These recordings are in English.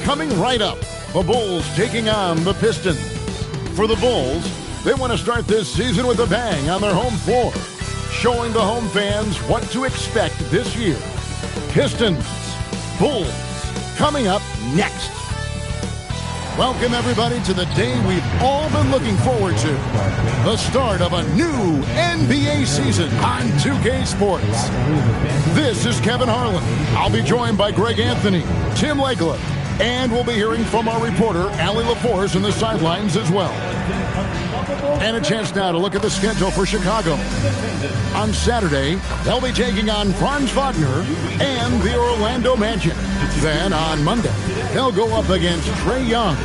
coming right up. The Bulls taking on the Pistons. For the Bulls, they want to start this season with a bang on their home floor, showing the home fans what to expect this year. Pistons, Bulls, coming up next. Welcome, everybody, to the day we've all been looking forward to. The start of a new NBA season on 2K Sports. This is Kevin Harlan. I'll be joined by Greg Anthony, Tim Legler, and we'll be hearing from our reporter, Allie LaForce, in the sidelines as well. And a chance now to look at the schedule for Chicago. On Saturday, they'll be taking on Franz Wagner and the Orlando Magic. Then on Monday, they'll go up against Trae Young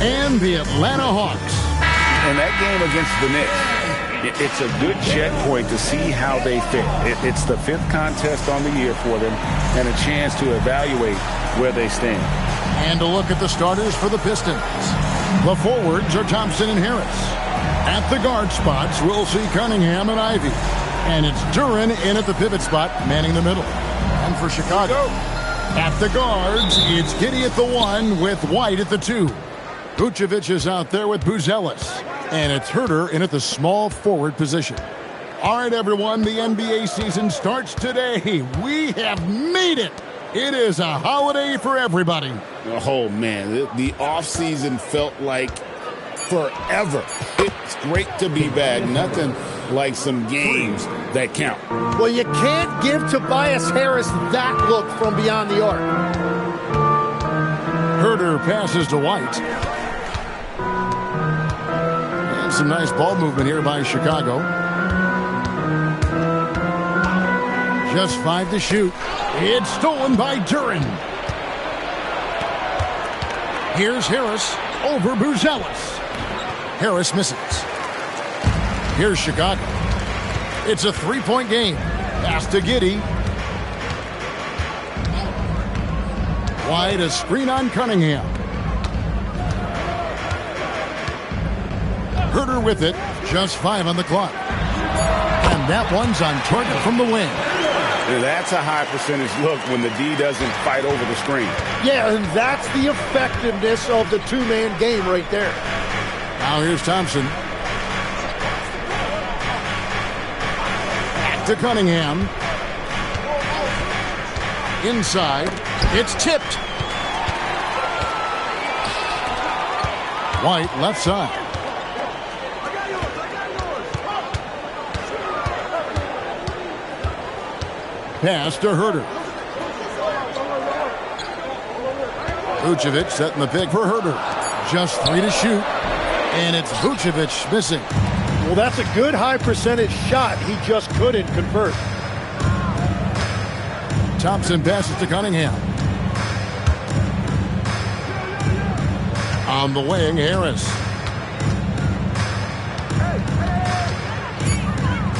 and the Atlanta Hawks. And that game against the Knicks, it's a good checkpoint to see how they fit. It's the 5th contest on the year for them and a chance to evaluate where they stand. And a look at the starters for the Pistons. The forwards are Thompson and Harris. At the guard spots, we'll see Cunningham and Ivy. And it's Duren in at the pivot spot, manning the middle. And for Chicago, at the guards, it's Giddey at the 1 with White at the 2. Vucevic is out there with Buzelis. And it's Herter in at the small forward position. All right, everyone, the NBA season starts today. We have made it. It is a holiday for everybody. Oh, man, the offseason felt like forever. It's great to be back. Nothing like some games that count. Well, you can't give Tobias Harris that look from beyond the arc. Herter passes to White. And some nice ball movement here by Chicago. Just 5 to shoot. It's stolen by Duren. Here's Harris over Buzelis. Harris misses. Here's Chicago. It's a 3-point game. Pass to Giddey. Wide, a screen on Cunningham. Herter with it. Just 5 on the clock. And that one's on target from the wing. That's a high percentage look when the D doesn't fight over the screen. Yeah, and that's the effectiveness of the two-man game right there. Now here's Thompson. Back to Cunningham. Inside. It's tipped. White left side. Pass to Herter. Vucevic setting the pick for Herter. Just 3 to shoot. And it's Vucevic missing. Well, that's a good high percentage shot. He just couldn't convert. Thompson passes to Cunningham. On the wing, Harris.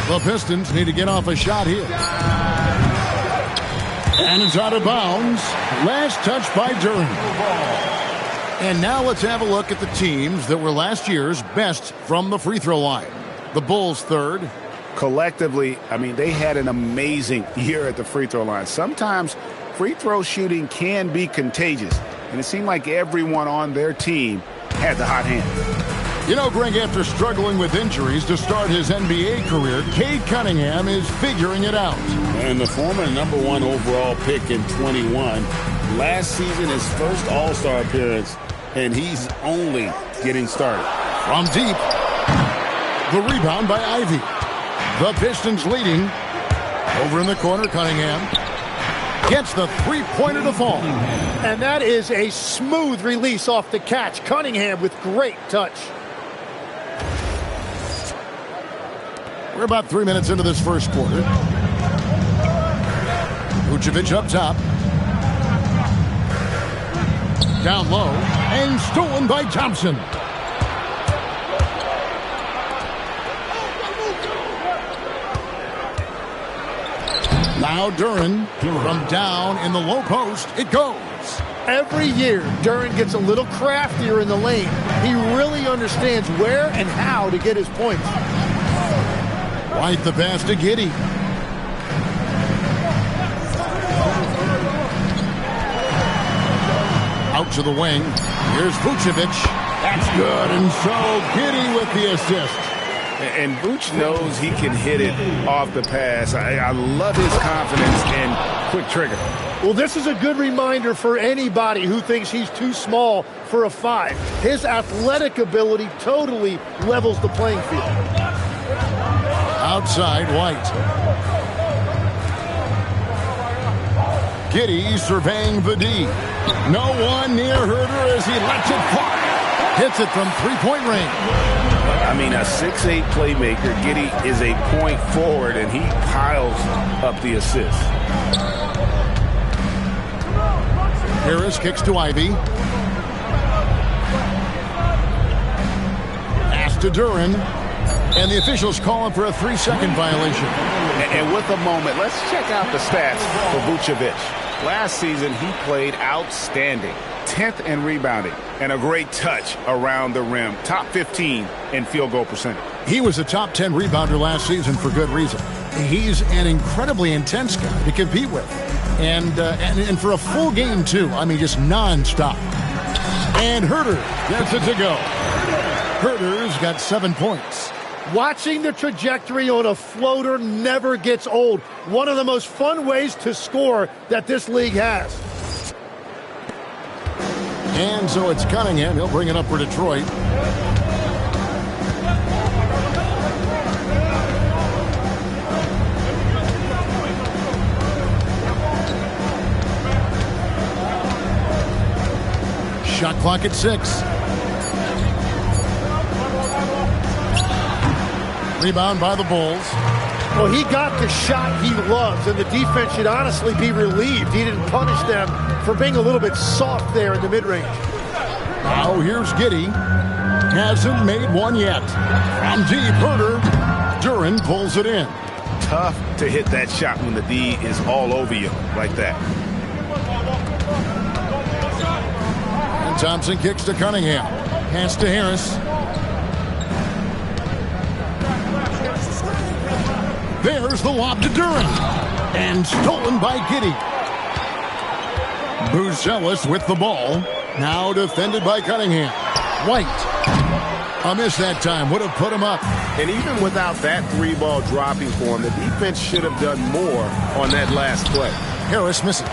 The Pistons need to get off a shot here. And it's out of bounds. Last touch by Duren. And now let's have a look at the teams that were last year's best from the free throw line. The Bulls third. Collectively, I mean, they had an amazing year at the free throw line. Sometimes free throw shooting can be contagious. And it seemed like everyone on their team had the hot hand. You know, Greg, after struggling with injuries to start his NBA career, Cade Cunningham is figuring it out. And the former #1 overall pick in 21, last season his first All-Star appearance, and he's only getting started. From deep, the rebound by Ivy. The Pistons leading. Over in the corner, Cunningham gets the three-pointer to fall. And that is a smooth release off the catch. Cunningham with great touch. We're about 3 minutes into this first quarter. Vucevic up top. Down low. And stolen by Thompson. Now Duren from down in the low post. It goes. Every year, Duren gets a little craftier in the lane. He really understands where and how to get his points. White the pass to Giddey. Out to to the wing. Here's Vucevic. That's good. And so Giddey with the assist. And Vooch knows he can hit it off the pass. I love his confidence and quick trigger. Well, this is a good reminder for anybody who thinks he's too small for a 5. His athletic ability totally levels the playing field. Outside, White. Giddey surveying the D. No one near Herter as he lets it fly. Hits it from three-point range. I mean, a 6'8 playmaker. Giddey is a point forward, and he piles up the assist. Harris kicks to Ivy. Pass to Duren. And the officials call him for a 3-second violation. And with a moment, let's check out the stats for Vucevic. Last season, he played outstanding. 10th in rebounding and a great touch around the rim. Top 15 in field goal percentage. He was a top 10 rebounder last season for good reason. He's an incredibly intense guy to compete with. And for a full game, too. I mean, just nonstop. And Herter gets it to go. Herter's got 7 points. Watching the trajectory on a floater never gets old. One of the most fun ways to score that this league has. And so it's Cunningham. He'll bring it up for Detroit. Shot clock at 6. Rebound by the Bulls. Well, he got the shot he loves, and the defense should honestly be relieved. He didn't punish them for being a little bit soft there in the mid-range. Now here's Giddey. Hasn't made one yet. From deep, Herter. Duren pulls it in. Tough to hit that shot when the D is all over you like that. And Thompson kicks to Cunningham. Pass to Harris. There's the lob to Duren. And stolen by Giddey. Buzelis with the ball. Now defended by Cunningham. White. A miss that time. Would have put him up. And even without that 3-ball dropping for him, the defense should have done more on that last play. Harris misses.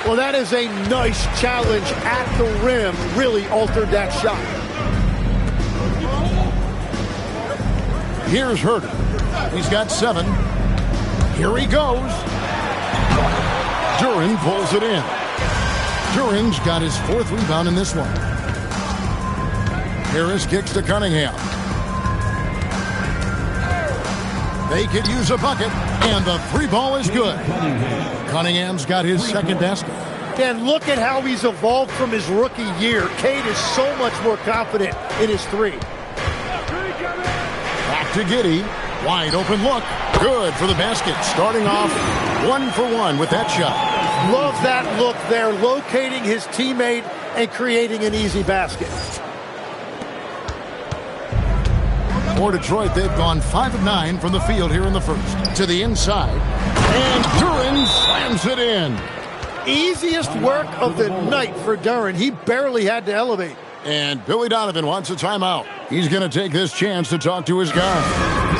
Well, that is a nice challenge at the rim. Really altered that shot. Here's Herter. He's got 7. Here he goes. Duren pulls it in. Duren's got his 4th rebound in this one. Harris kicks to Cunningham. They could use a bucket, and the 3-ball is good. Cunningham's got his 2nd basket. And look at how he's evolved from his rookie year. Cade is so much more confident in his 3. Back to Giddey. Wide open look. Good for the basket. Starting off 1 for 1 with that shot. Love that look there, locating his teammate and creating an easy basket. For Detroit, they've gone 5 of 9 from the field here in the first. To the inside. And Duren slams it in. Easiest work of the night for Duren. He barely had to elevate. And Billy Donovan wants a timeout. He's going to take this chance to talk to his guy.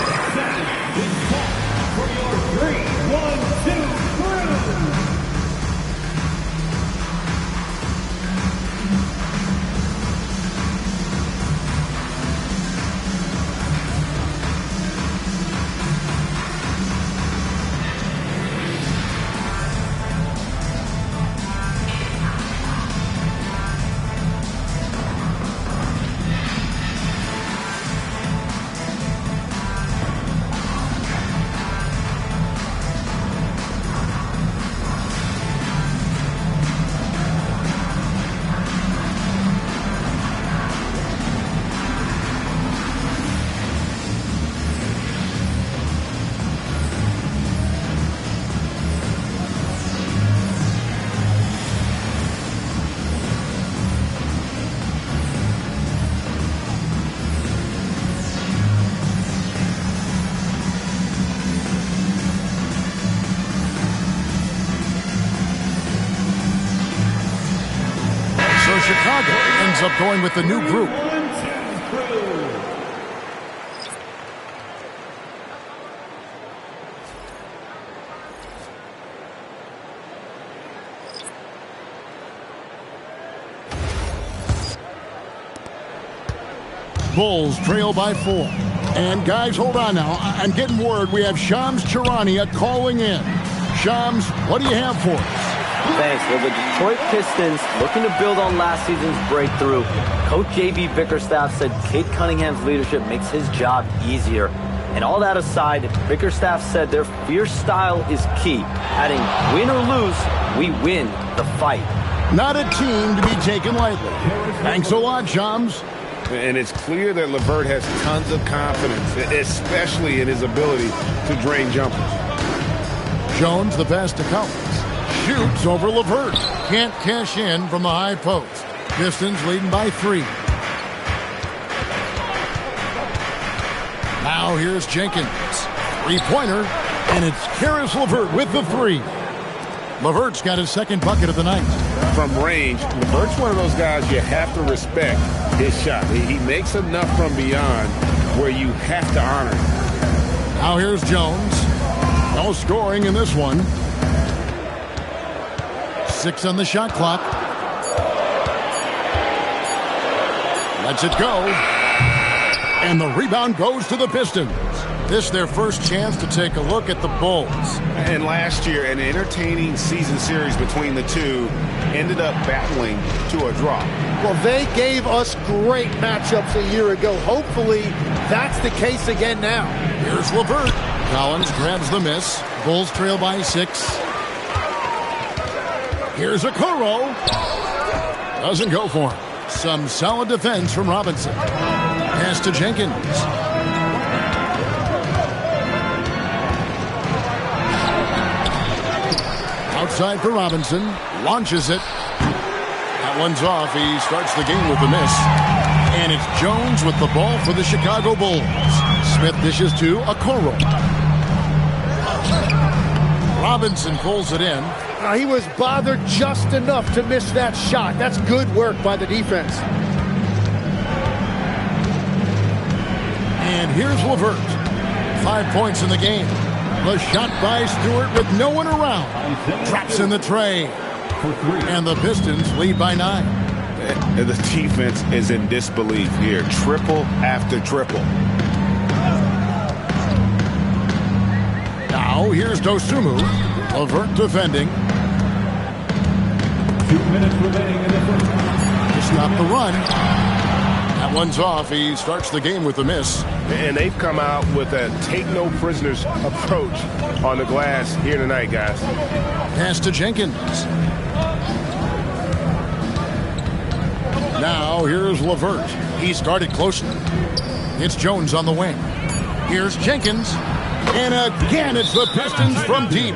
Chicago ends up going with the new group. Bulls trail by 4. And guys, hold on now. I'm getting word we have Shams Charania calling in. Shams, what do you have for us? Thanks. Well, the Detroit Pistons, looking to build on last season's breakthrough. Coach J.B. Bickerstaff said Kate Cunningham's leadership makes his job easier. And all that aside, Bickerstaff said their fierce style is key, adding, win or lose, we win the fight. Not a team to be taken lightly. Thanks a lot, Shams. And it's clear that LeVert has tons of confidence, especially in his ability to drain jumpers. Jones, the pass to Collins. Shoots over LeVert. Can't cash in from the high post. Pistons leading by 3. Now here's Jenkins. Three-pointer. And it's Karis LeVert with the 3. LeVert's got his second bucket of the night. From range, LeVert's one of those guys you have to respect his shot. He makes enough from beyond where you have to honor him. Now here's Jones. No scoring in this one. 6 on the shot clock. Lets it go. And the rebound goes to the Pistons. This is their first chance to take a look at the Bulls. And last year, an entertaining season series between the two ended up battling to a draw. Well, they gave us great matchups a year ago. Hopefully, that's the case again now. Here's LeVert. Collins grabs the miss. Bulls trail by 6. Here's Okoro. Doesn't go for him. Some solid defense from Robinson. Pass to Jenkins. Outside for Robinson. Launches it. That one's off. He starts the game with the miss. And it's Jones with the ball for the Chicago Bulls. Smith dishes to Okoro. Robinson pulls it in. He was bothered just enough to miss that shot. That's good work by the defense. And here's LeVert. 5 points in the game. The shot by Stewart with no one around. Drops in the tray. And the Pistons lead by 9. The defense is in disbelief here. Triple after triple. Now here's Dosunmu. LeVert defending. 2 minutes remaining in the first half. To stop the run. That one's off. He starts the game with a miss. And they've come out with a take-no-prisoners approach on the glass here tonight, guys. Pass to Jenkins. Now here's LeVert. He started closely. It's Jones on the wing. Here's Jenkins. And again, it's the Pistons from deep.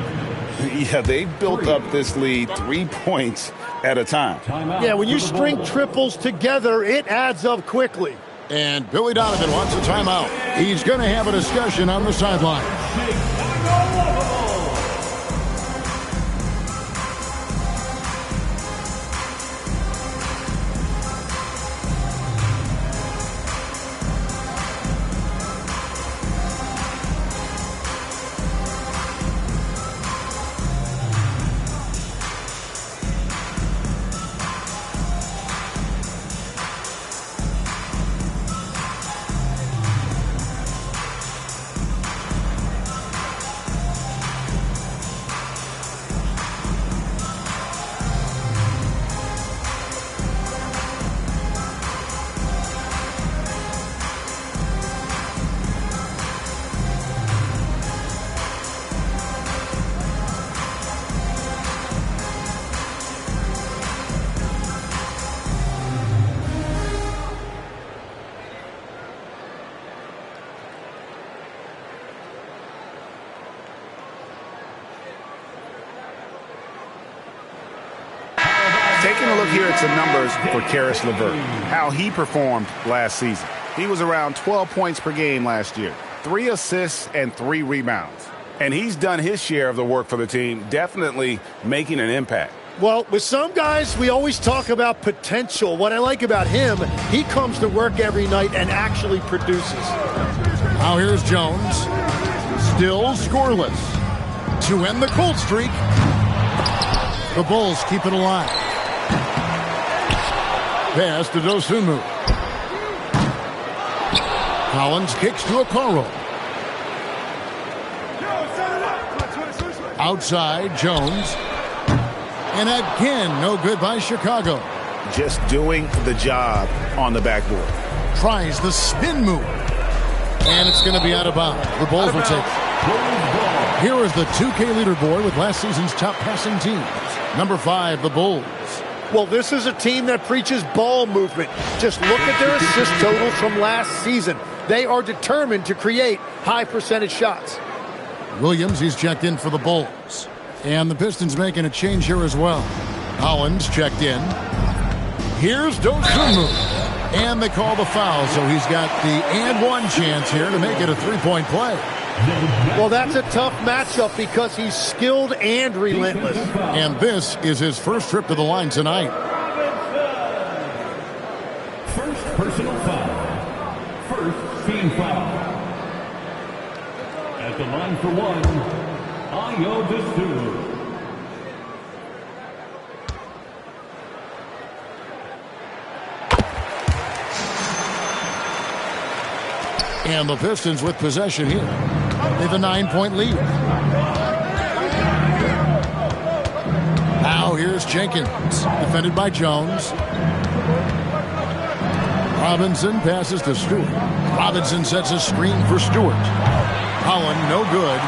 Yeah, they've built up this lead 3 points at a time. Yeah, when you string triples together, it adds up quickly. And Billy Donovan wants a timeout. He's going to have a discussion on the sideline. Taking a look here at some numbers for Karis LeVert, how he performed last season. He was around 12 points per game last year, 3 assists and 3 rebounds. And he's done his share of the work for the team, definitely making an impact. Well, with some guys, we always talk about potential. What I like about him, he comes to work every night and actually produces. Now here's Jones. Still scoreless. To end the cold streak, the Bulls keep it alive. Pass to Dosunmu. Collins kicks to Okoro. Outside, Jones. And again, no good by Chicago. Just doing the job on the backboard. Tries the spin move. And it's going to be out of bounds. The Bulls will take it. Here is the 2K leaderboard with last season's top passing teams. Number 5, the Bulls. Well, this is a team that preaches ball movement. Just look at their assist totals from last season. They are determined to create high percentage shots. Williams, he's checked in for the Bulls. And the Pistons making a change here as well. Hollins checked in. Here's Dosunmu. And they call the foul, so he's got the and one chance here to make it a three-point play. Well, that's a tough matchup because he's skilled and relentless. And this is his first trip to the line tonight. First personal foul. First team foul. At the line for one, Ayo Dosunmu. And the Pistons with possession here. They have a 9-point lead. Now here's Jenkins, defended by Jones. Robinson passes to Stewart. Robinson sets a screen for Stewart. Holland, no good.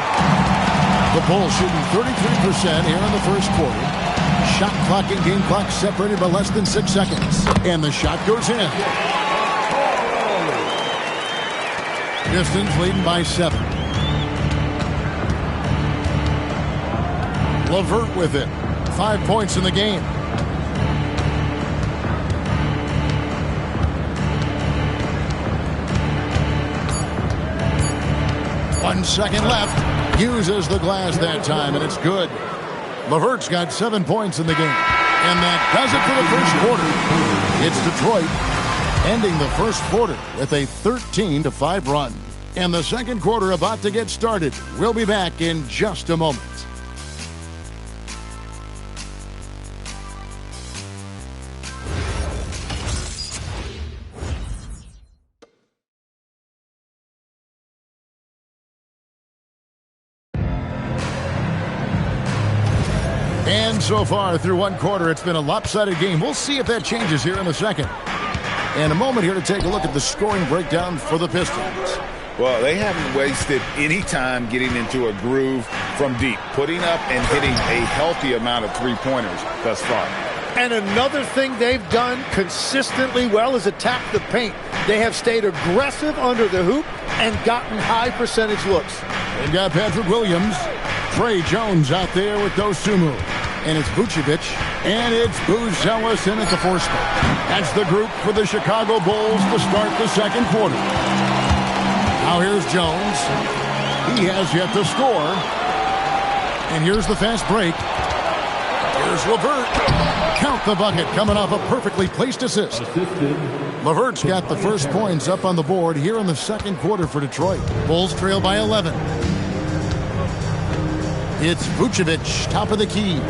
The Bulls shooting 33% here in the first quarter. Shot clock and game clock separated by less than 6 seconds. And the shot goes in. Pistons leading by 7. LeVert with it. 5 points in the game. One second left. Uses the glass that time, and it's good. LeVert's got 7 points in the game. And that does it for the first quarter. It's Detroit ending the first quarter with a 13-5 run. And the second quarter about to get started. We'll be back in just a moment. And so far through one quarter, it's been a lopsided game. We'll see if that changes here in the second. And a moment here to take a look at the scoring breakdown for the Pistons. Well, they haven't wasted any time getting into a groove from deep, putting up and hitting a healthy amount of three-pointers thus far. And another thing they've done consistently well is attack the paint. They have stayed aggressive under the hoop and gotten high percentage looks. They've got Patrick Williams, Trey Jones out there with Dosunmu. And it's Vucevic, and it's Buzelis in at the fourth spot. That's the group for the Chicago Bulls to start the second quarter. Now here's Jones. He has yet to score. And here's the fast break. Here's LeVert. Count the bucket coming off a perfectly placed assist. LeVert's got the first points up on the board here in the second quarter for Detroit. Bulls trail by 11. It's Vucevic, top of the key.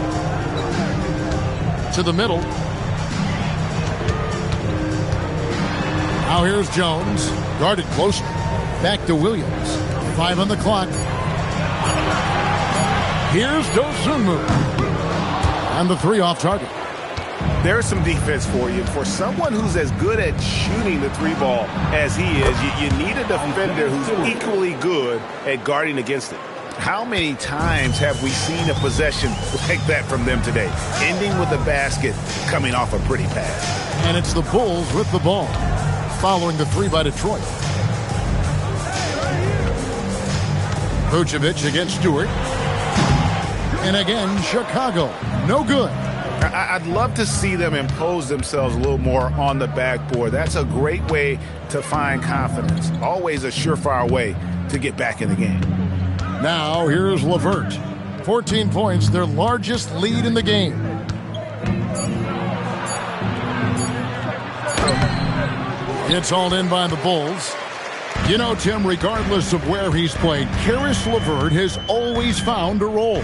To the middle. Now here's Jones. Guarded closely. Back to Williams. 5 on the clock. Here's Dosunmu. And the 3 off target. There's some defense for you. For someone who's as good at shooting the 3-ball as he is, you need a defender who's equally good at guarding against it. How many times have we seen a possession like that from them today? Ending with a basket coming off a pretty pass. And it's the Bulls with the ball. Following the 3 by Detroit. Vucevic against Stewart. And again, Chicago. No good. I'd love to see them impose themselves a little more on the backboard. That's a great way to find confidence. Always a surefire way to get back in the game. Now, here's LeVert. 14 points, their largest lead in the game. It's all in by the Bulls. You know, Tim, regardless of where he's played, Karis LeVert has always found a role.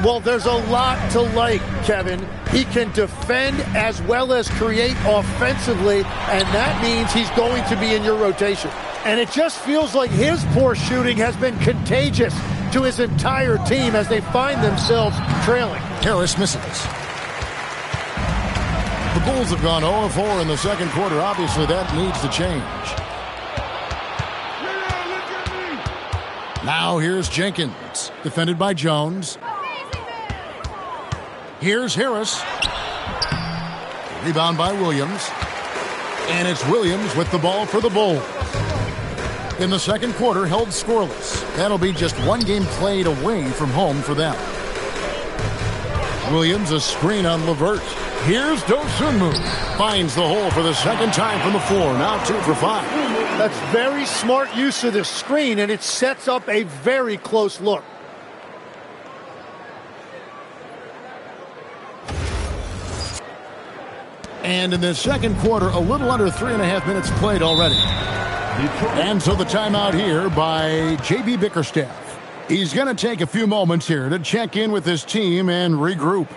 Well, there's a lot to like, Kevin. He can defend as well as create offensively, and that means he's going to be in your rotation. And it just feels like his poor shooting has been contagious to his entire team as they find themselves trailing. Harris misses. The Bulls have gone 0-4 in the second quarter. Obviously, that needs to change. Now here's Jenkins, defended by Jones. Here's Harris. Rebound by Williams. And it's Williams with the ball for the Bulls. In the second quarter, held scoreless. That'll be just one game played away from home for them. Williams, a screen on LeVert. Here's Dosunmu. Finds the hole for the second time from the floor. Now 2 for 5. That's very smart use of the screen, and it sets up a very close look. And in the second quarter, a little under 3.5 minutes played already. And so the timeout here by J.B. Bickerstaff. He's going to take a few moments here to check in with his team and regroup.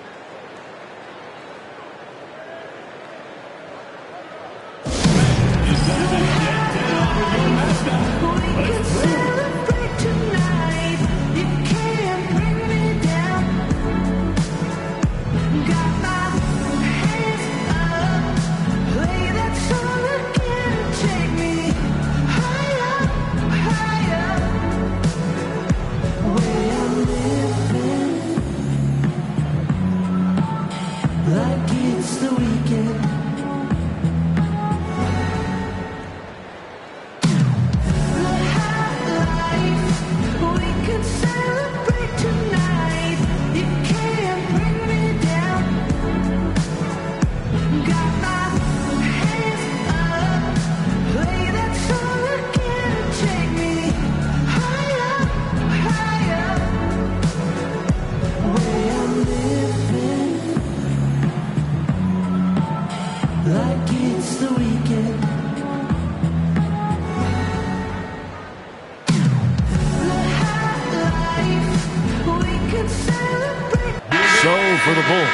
For the Bulls,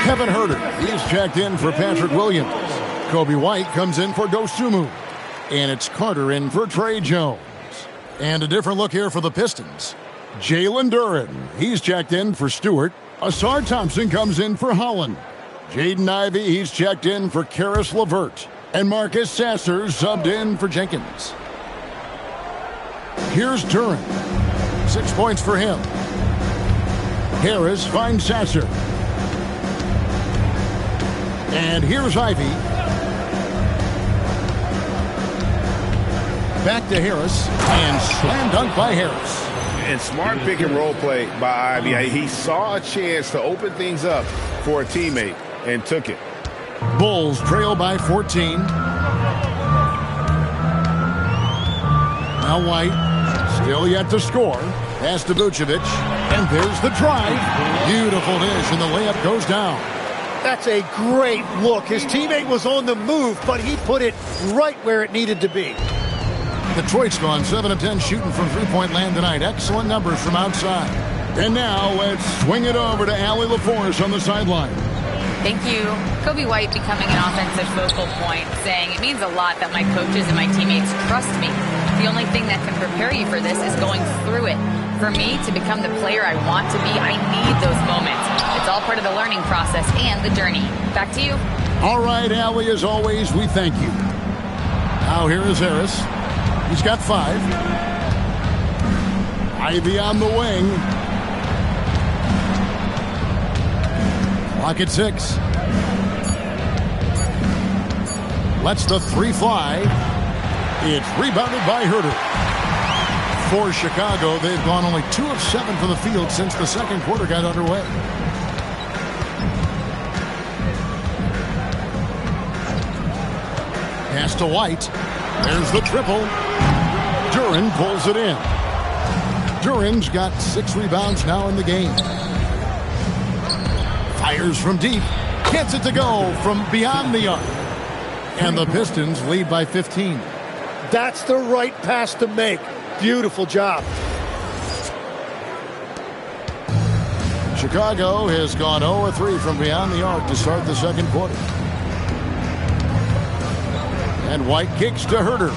Kevin Huerter, he's checked in for Patrick Williams. Kobe White comes in for Dosunmu. And it's Carter in for Trey Jones. And a different look here for the Pistons. Jalen Duren, he's checked in for Stewart. Asar Thompson comes in for Holland. Jaden Ivey, he's checked in for Karis LeVert. And Marcus Sasser subbed in for Jenkins. Here's Duren. 6 points for him. Harris finds Sasser. And here's Ivy. Back to Harris. And slam dunk by Harris. And smart pick and roll play by Ivy. He saw a chance to open things up for a teammate and took it. Bulls trail by 14. Now White, still yet to score. Pass to Vucevic, and there's the drive. Beautiful dish, and the layup goes down. That's a great look. His teammate was on the move, but he put it right where it needed to be. Detroit's gone 7 of 10 shooting from three-point land tonight. Excellent numbers from outside. And now let's swing it over to Allie LaForce on the sideline. Thank you. Kobe White becoming an offensive focal point, saying it means a lot that my coaches and my teammates trust me. The only thing that can prepare you for this is going through it. For me to become the player I want to be, I need those moments. It's all part of the learning process and the journey. Back to you. All right, Allie, as always, we thank you. Now here is Harris. He's got 5. Ivy on the wing. Clock at 6. Lets the 3 fly. It's rebounded by Huerter. For Chicago, they've gone only 2 of 7 from the field since the second quarter got underway. Pass to White. There's the triple. Duren pulls it in. Duren's got 6 rebounds now in the game. Fires from deep. Gets it to go from beyond the arc. And the Pistons lead by 15. That's the right pass to make. Beautiful job. Chicago has gone 0-3 from beyond the arc to start the second quarter. And White kicks to Herter.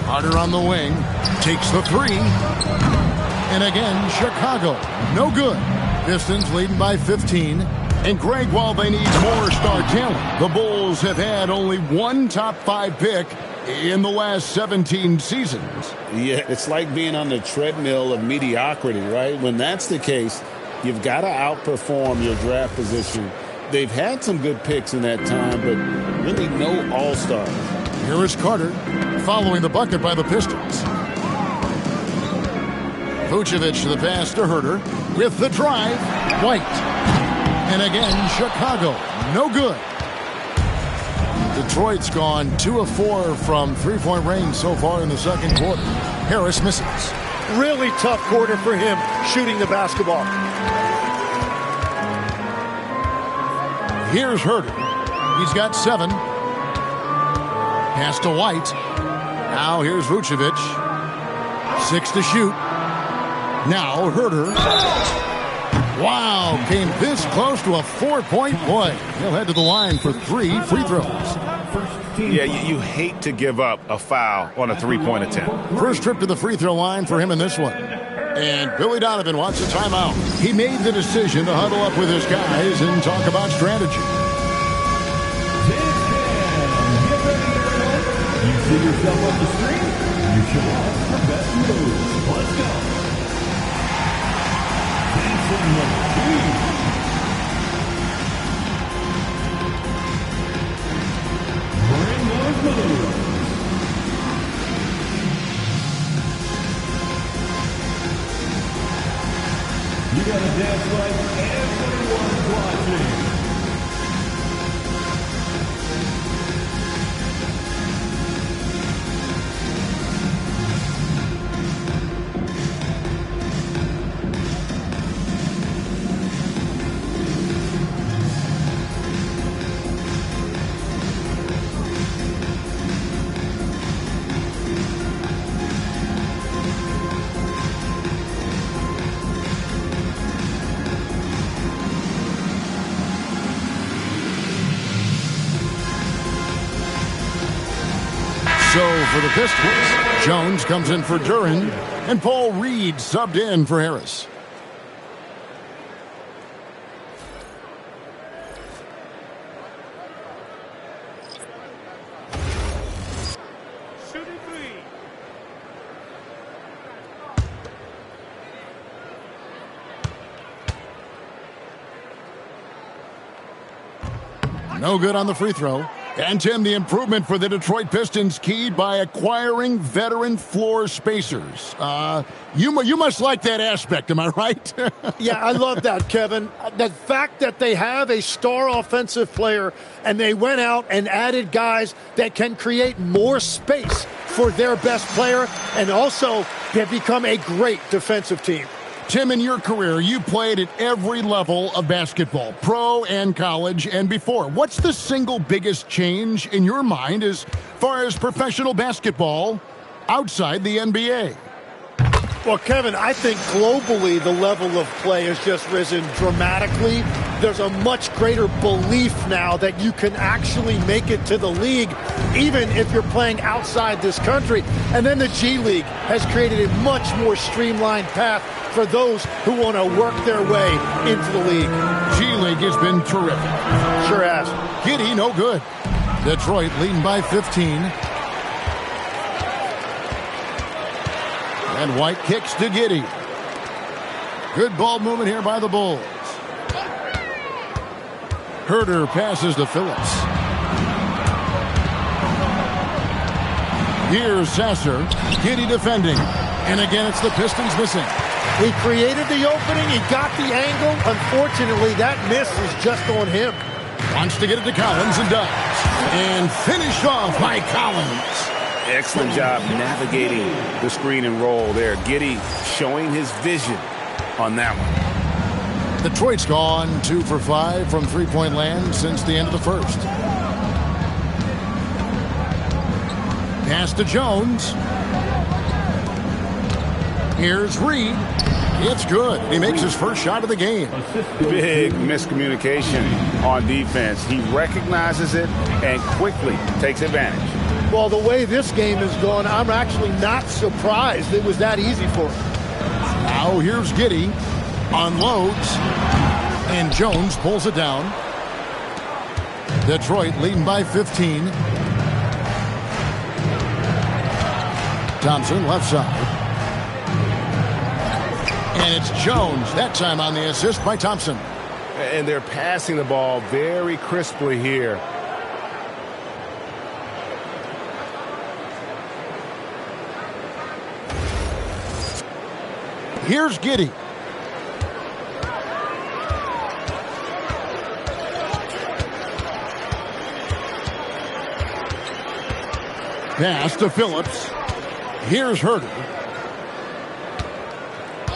Harder on the wing. Takes the three. And again, Chicago. No good. Pistons leading by 15. And Greg, while they need more star talent, the Bulls have had only one top 5 pick in the last 17 seasons. Yeah, it's like being on the treadmill of mediocrity, right? When that's the case, you've got to outperform your draft position. They've had some good picks in that time, but really no all-stars. Here is Carter following the bucket by the Pistons. Vucevic to the pass to Herter with the drive. White. And again, Chicago. No good. Detroit's gone 2 of 4 from three-point range so far in the second quarter. Harris misses. Really tough quarter for him shooting the basketball. Here's Herter. He's got 7. Pass to White. Now here's Vucevic. 6 to shoot. Now Herter. Wow, came this close to a 4-point play. He'll head to the line for 3 free throws. Yeah, you hate to give up a foul on a three-point attempt. First trip to the free throw line for him in this one. And Billy Donovan wants a timeout. He made the decision to huddle up with his guys and talk about strategy. You see yourself on the screen, you show off your best moves. Let's go. Dancing McGee. Bring those moves. You gotta dance like everyone's watching. So for the Pistons, Jones comes in for Duren, and Paul Reed subbed in for Harris. No good on the free throw. And, Tim, the improvement for the Detroit Pistons keyed by acquiring veteran floor spacers. You must like that aspect, am I right? Yeah, I love that, Kevin. The fact that they have a star offensive player and they went out and added guys that can create more space for their best player and also have become a great defensive team. Tim, in your career, you played at every level of basketball, pro and college and before. What's the single biggest change in your mind as far as professional basketball outside the NBA? Well, Kevin, I think globally the level of play has just risen dramatically. There's a much greater belief now that you can actually make it to the league, even if you're playing outside this country. And then the G League has created a much more streamlined path for those who want to work their way into the league. G League has been terrific. Sure has. Giddey, no good. Detroit leading by 15. And White kicks to Giddey. Good ball movement here by the Bulls. Herter passes to Phillips. Here's Sasser. Giddey defending. And again, it's the Pistons missing. He created the opening. He got the angle. Unfortunately, that miss is just on him. Wants to get it to Collins and does. And finished off by Collins. Excellent job navigating the screen and roll there. Giddey showing his vision on that one. Detroit's gone 2 for 5 from three-point land since the end of the first. Pass to Jones. Here's Reed. It's good. He makes his first shot of the game. Big miscommunication on defense. He recognizes it and quickly takes advantage. Well, the way this game is going, I'm actually not surprised it was that easy for him. Now here's Giddey. Unloads. And Jones pulls it down. Detroit leading by 15. Thompson left side. And it's Jones, that time on the assist by Thompson. And they're passing the ball very crisply here. Here's Giddey. Pass to Phillips. Here's Herter.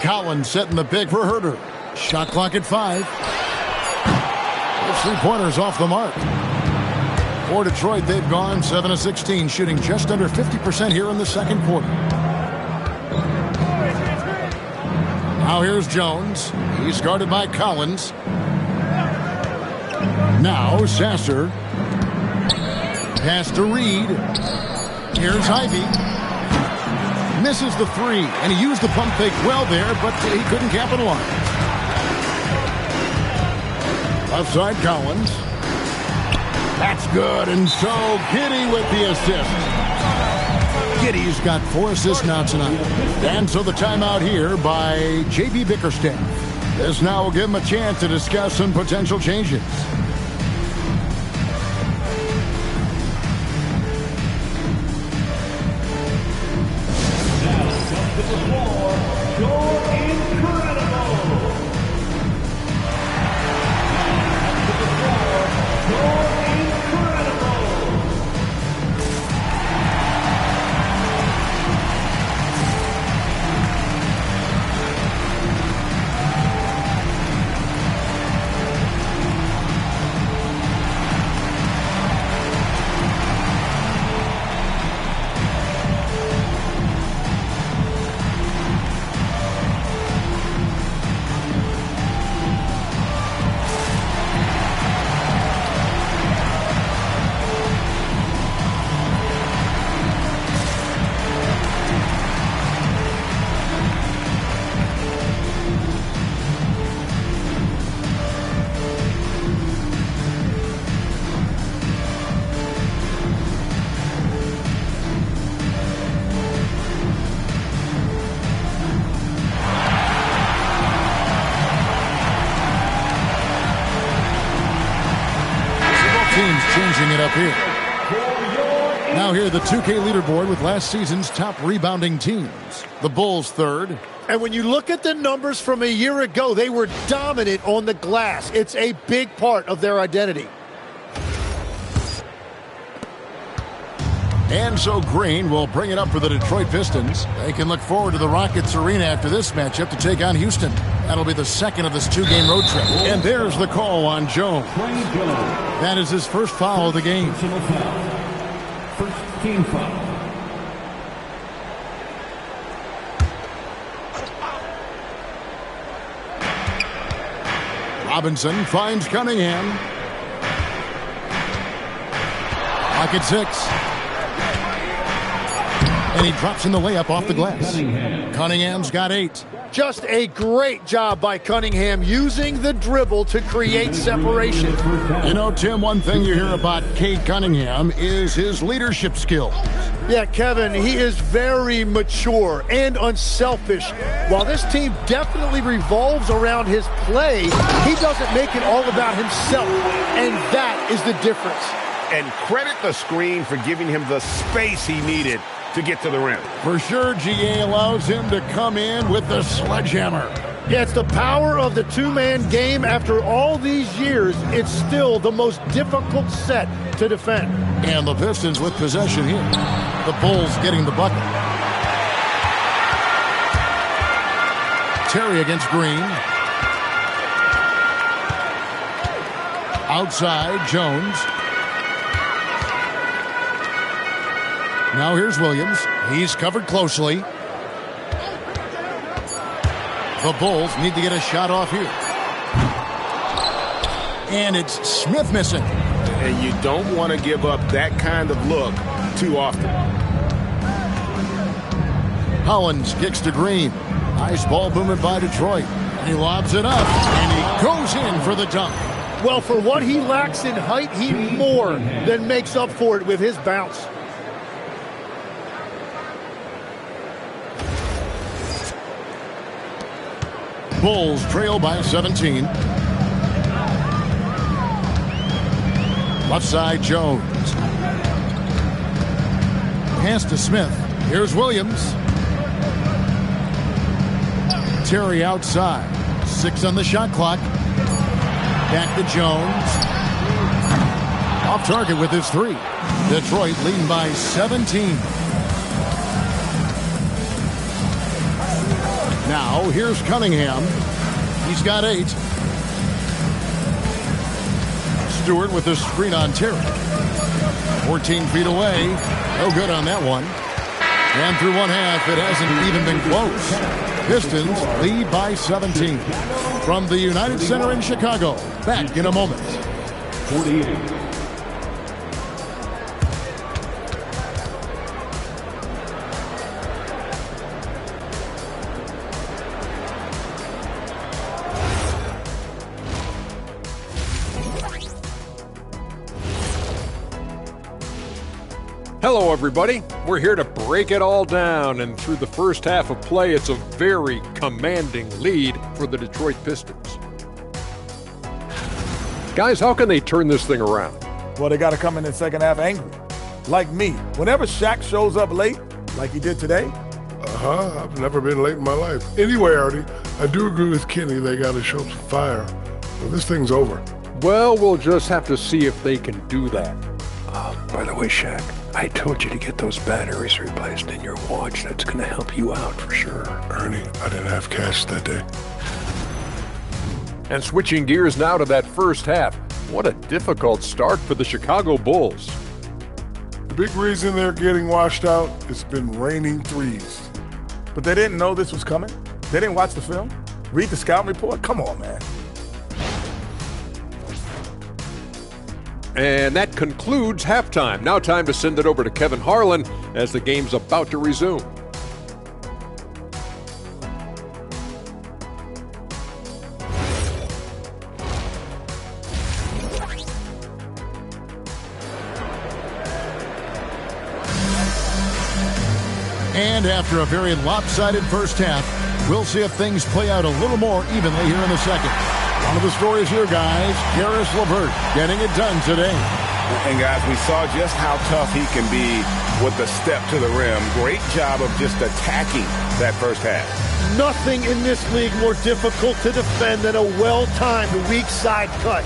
Collins setting the pick for Herter. Shot clock at 5. The three-pointers off the mark. For Detroit, they've gone 7 of 16, shooting just under 50% here in the second quarter. Now here's Jones. He's guarded by Collins. Now Sasser. Pass to Reed. Here's Ivy. Misses the three, and he used the pump fake well there, but he couldn't capitalize. Left side, Collins. That's good, and so Giddey with the assist. Giddey's got 4 assists now tonight. And so the timeout here by J.B. Bickerstaff. This now will give him a chance to discuss some potential changes. Changing it up here. Now here the 2K leaderboard with last season's top rebounding teams. The Bulls third. And when you look at the numbers from a year ago, they were dominant on the glass. It's a big part of their identity. And so Green will bring it up for the Detroit Pistons. They can look forward to the Rockets Arena after this matchup to take on Houston. That'll be the second of this 2-game road trip. And there's the call on Jones. That is his first foul of the game. First team foul. Robinson finds Cunningham. Pocket 6. And he drops in the layup off the glass. Cunningham's got 8. Just a great job by Cunningham using the dribble to create separation. You know, Tim, one thing you hear about Cade Cunningham is his leadership skills. Yeah, Kevin, he is very mature and unselfish. While this team definitely revolves around his play, he doesn't make it all about himself, and that is the difference. And credit the screen for giving him the space he needed to get to the rim. For sure, GA allows him to come in with the sledgehammer. Yeah, it's the power of the two-man game. After all these years, it's still the most difficult set to defend. And the Pistons with possession here. The Bulls getting the bucket. Terry against Green. Outside, Jones. Now here's Williams. He's covered closely. The Bulls need to get a shot off here. And it's Smith missing. And you don't want to give up that kind of look too often. Hollins kicks to Green. Nice ball movement by Detroit. And he lobs it up. And he goes in for the dunk. Well, for what he lacks in height, he more than makes up for it with his bounce. Bulls trail by 17. Left side, Jones. Pass to Smith. Here's Williams. Terry outside. 6 on the shot clock. Back to Jones. Off target with his 3. Detroit leading by 17. Now, here's Cunningham. He's got 8. Stewart with the screen on Terry. 14 feet away. No good on that one. And through one half, it hasn't even been close. Pistons lead by 17. From the United Center in Chicago. Back in a moment. 48. Hello, everybody. We're here to break it all down, and through the first half of play, it's a very commanding lead for the Detroit Pistons. Guys, how can they turn this thing around? Well, they got to come in the second half angry. Like me. Whenever Shaq shows up late, like he did today. I've never been late in my life. Anyway, Artie, I do agree with Kenny. They got to show some fire. Well, this thing's over. Well, we'll just have to see if they can do that. By the way, Shaq, I told you to get those batteries replaced in your watch. That's going to help you out for sure. Ernie, I didn't have cash that day. And switching gears now to that first half. What a difficult start for the Chicago Bulls. The big reason they're getting washed out, it's been raining threes. But they didn't know this was coming? They didn't watch the film? Read the scouting report? Come on, man. And that concludes halftime. Now time to send it over to Kevin Harlan as the game's about to resume. And after a very lopsided first half, we'll see if things play out a little more evenly here in the second. One of the stories here, guys, Karis LeVert getting it done today. And, guys, we saw just how tough he can be with the step to the rim. Great job of just attacking that first half. Nothing in this league more difficult to defend than a well-timed weak side cut.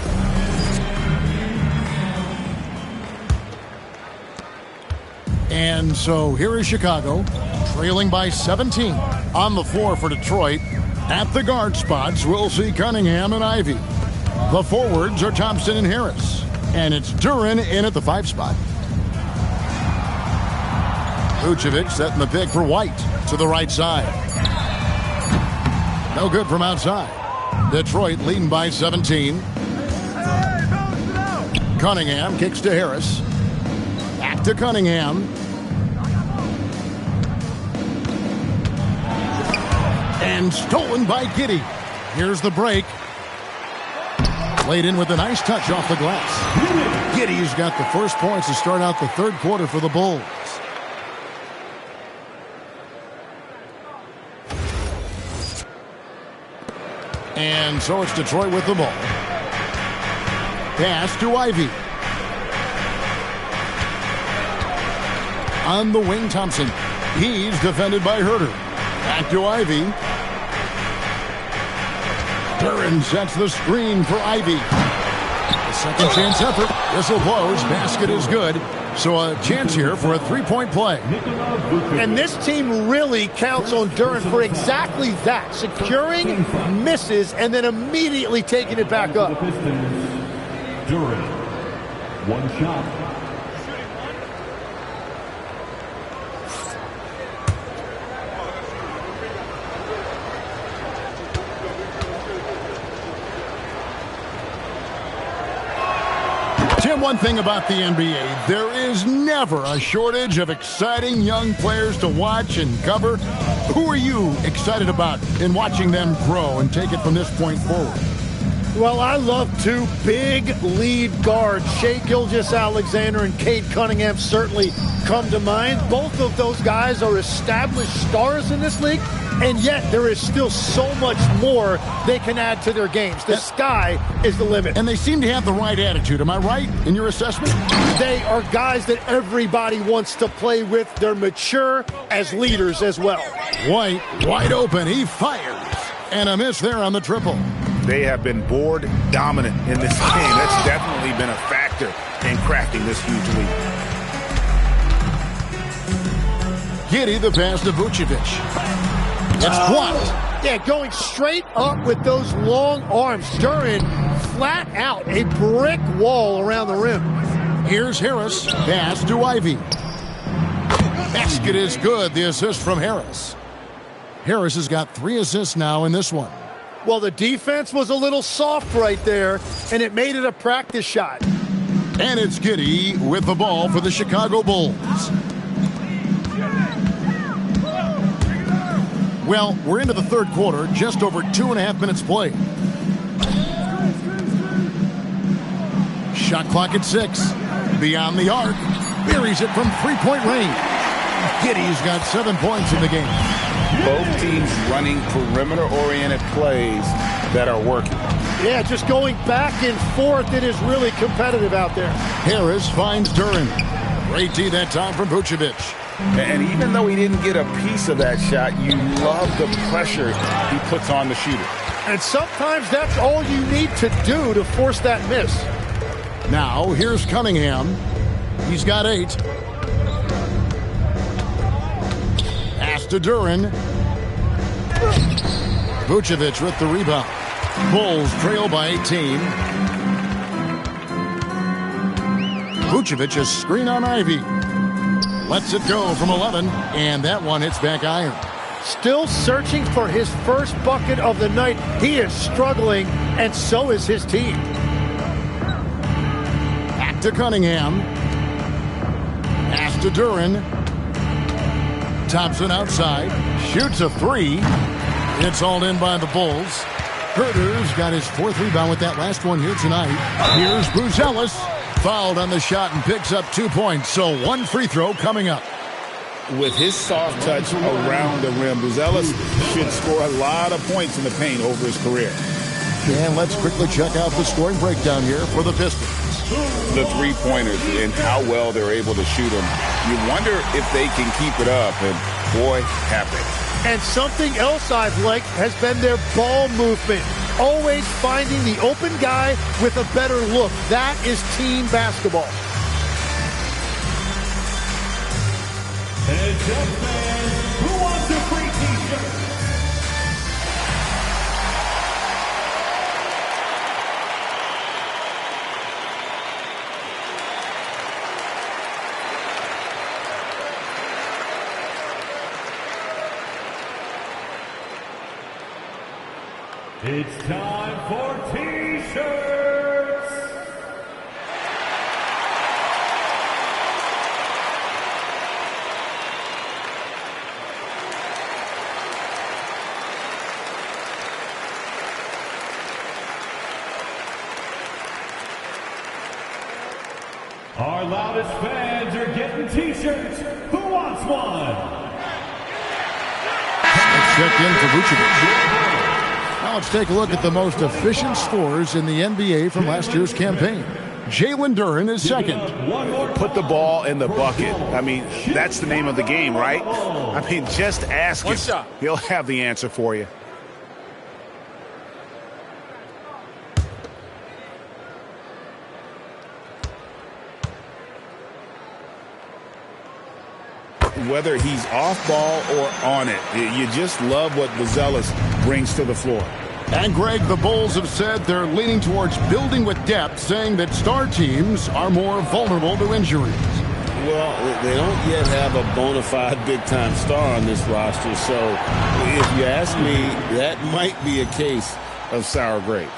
And so here is Chicago, trailing by 17. On the floor for Detroit. At the guard spots, we'll see Cunningham and Ivy. The forwards are Thompson and Harris. And it's Duren in at the 5 spot. Vucevic setting the pick for White to the right side. No good from outside. Detroit leading by 17. Cunningham kicks to Harris. Back to Cunningham. And stolen by Giddey. Here's the break. Laid in with a nice touch off the glass. Giddey's got the first points to start out the third quarter for the Bulls. And so it's Detroit with the ball. Pass to Ivy. On the wing, Thompson. He's defended by Herter. Back to Ivy. Duren sets the screen for Ivy. The second chance effort. Whistle blows. Basket is good. So a chance here for a three-point play. And this team really counts on Duren for exactly that. Securing, misses, and then immediately taking it back up. Duran. One shot. Tim, one thing about the NBA, there is never a shortage of exciting young players to watch and cover. Who are you excited about in watching them grow and take it from this point forward? Well, I love two big lead guards. Shai Gilgeous-Alexander and Cade Cunningham certainly come to mind. Both of those guys are established stars in this league, and yet there is still so much more they can add to their games. The sky is the limit. And they seem to have the right attitude. Am I right in your assessment? They are guys that everybody wants to play with. They're mature as leaders as well. White, wide open. He fires. And a miss there on the triple. They have been board dominant in this game. That's definitely been a factor in crafting this huge lead. Giddey the pass to Vucevic. It's blocked. Yeah, going straight up with those long arms. Duran flat out, a brick wall around the rim. Here's Harris. Pass to Ivy. Basket is good. The assist from Harris. Harris has got 3 assists now in this one. Well, the defense was a little soft right there, and it made it a practice shot. And it's Giddey with the ball for the Chicago Bulls. Well, we're into the third quarter, just over 2.5 minutes played. Shot clock at 6. Beyond the arc. Buries it from three-point range. Giddey's got 7 points in the game. Both teams running perimeter-oriented plays that are working. Yeah, just going back and forth. It is really competitive out there. Harris finds Duran. Great D that time from Vucevic. And even though he didn't get a piece of that shot, you love the pressure he puts on the shooter. And sometimes that's all you need to do to force that miss. Now, here's Cunningham. He's got 8. Pass to Duran. Vucevic with the rebound. Bulls trail by 18. Vucevic is screen on Ivy. Lets it go from 11, and that one hits back iron. Still searching for his first bucket of the night. He is struggling, and so is his team. Back to Cunningham. Pass to Duran. Thompson outside. Shoots a 3. It's all in by the Bulls. Herter's got his 4th rebound with that last one here tonight. Here's Bruce Ellis. Fouled on the shot and picks up 2 points. So 1 free throw coming up. With his soft touch around the rim, Ellis should score a lot of points in the paint over his career. And let's quickly check out the scoring breakdown here for the Pistons. The three-pointers and how well they're able to shoot them. You wonder if they can keep it up, and boy, have they. And something else I've liked has been their ball movement. Always finding the open guy with a better look. That is team basketball. Heads up, fans. Who wants a free t-shirt? It's time for t-shirts. Our loudest fans are getting t-shirts. Who wants one? Let's check in for Vucevic. Now let's take a look at the most efficient scorers in the NBA from last year's campaign. Jalen Duran is second. Put the ball in the bucket. I mean, that's the name of the game, right? I mean, just ask him. He'll have the answer for you. Whether he's off ball or on it, you just love what Ellis brings to the floor. And Greg, the Bulls have said they're leaning towards building with depth, saying that star teams are more vulnerable to injuries. Well, they don't yet have a bona fide big-time star on this roster, so if you ask me, that might be a case of sour grapes.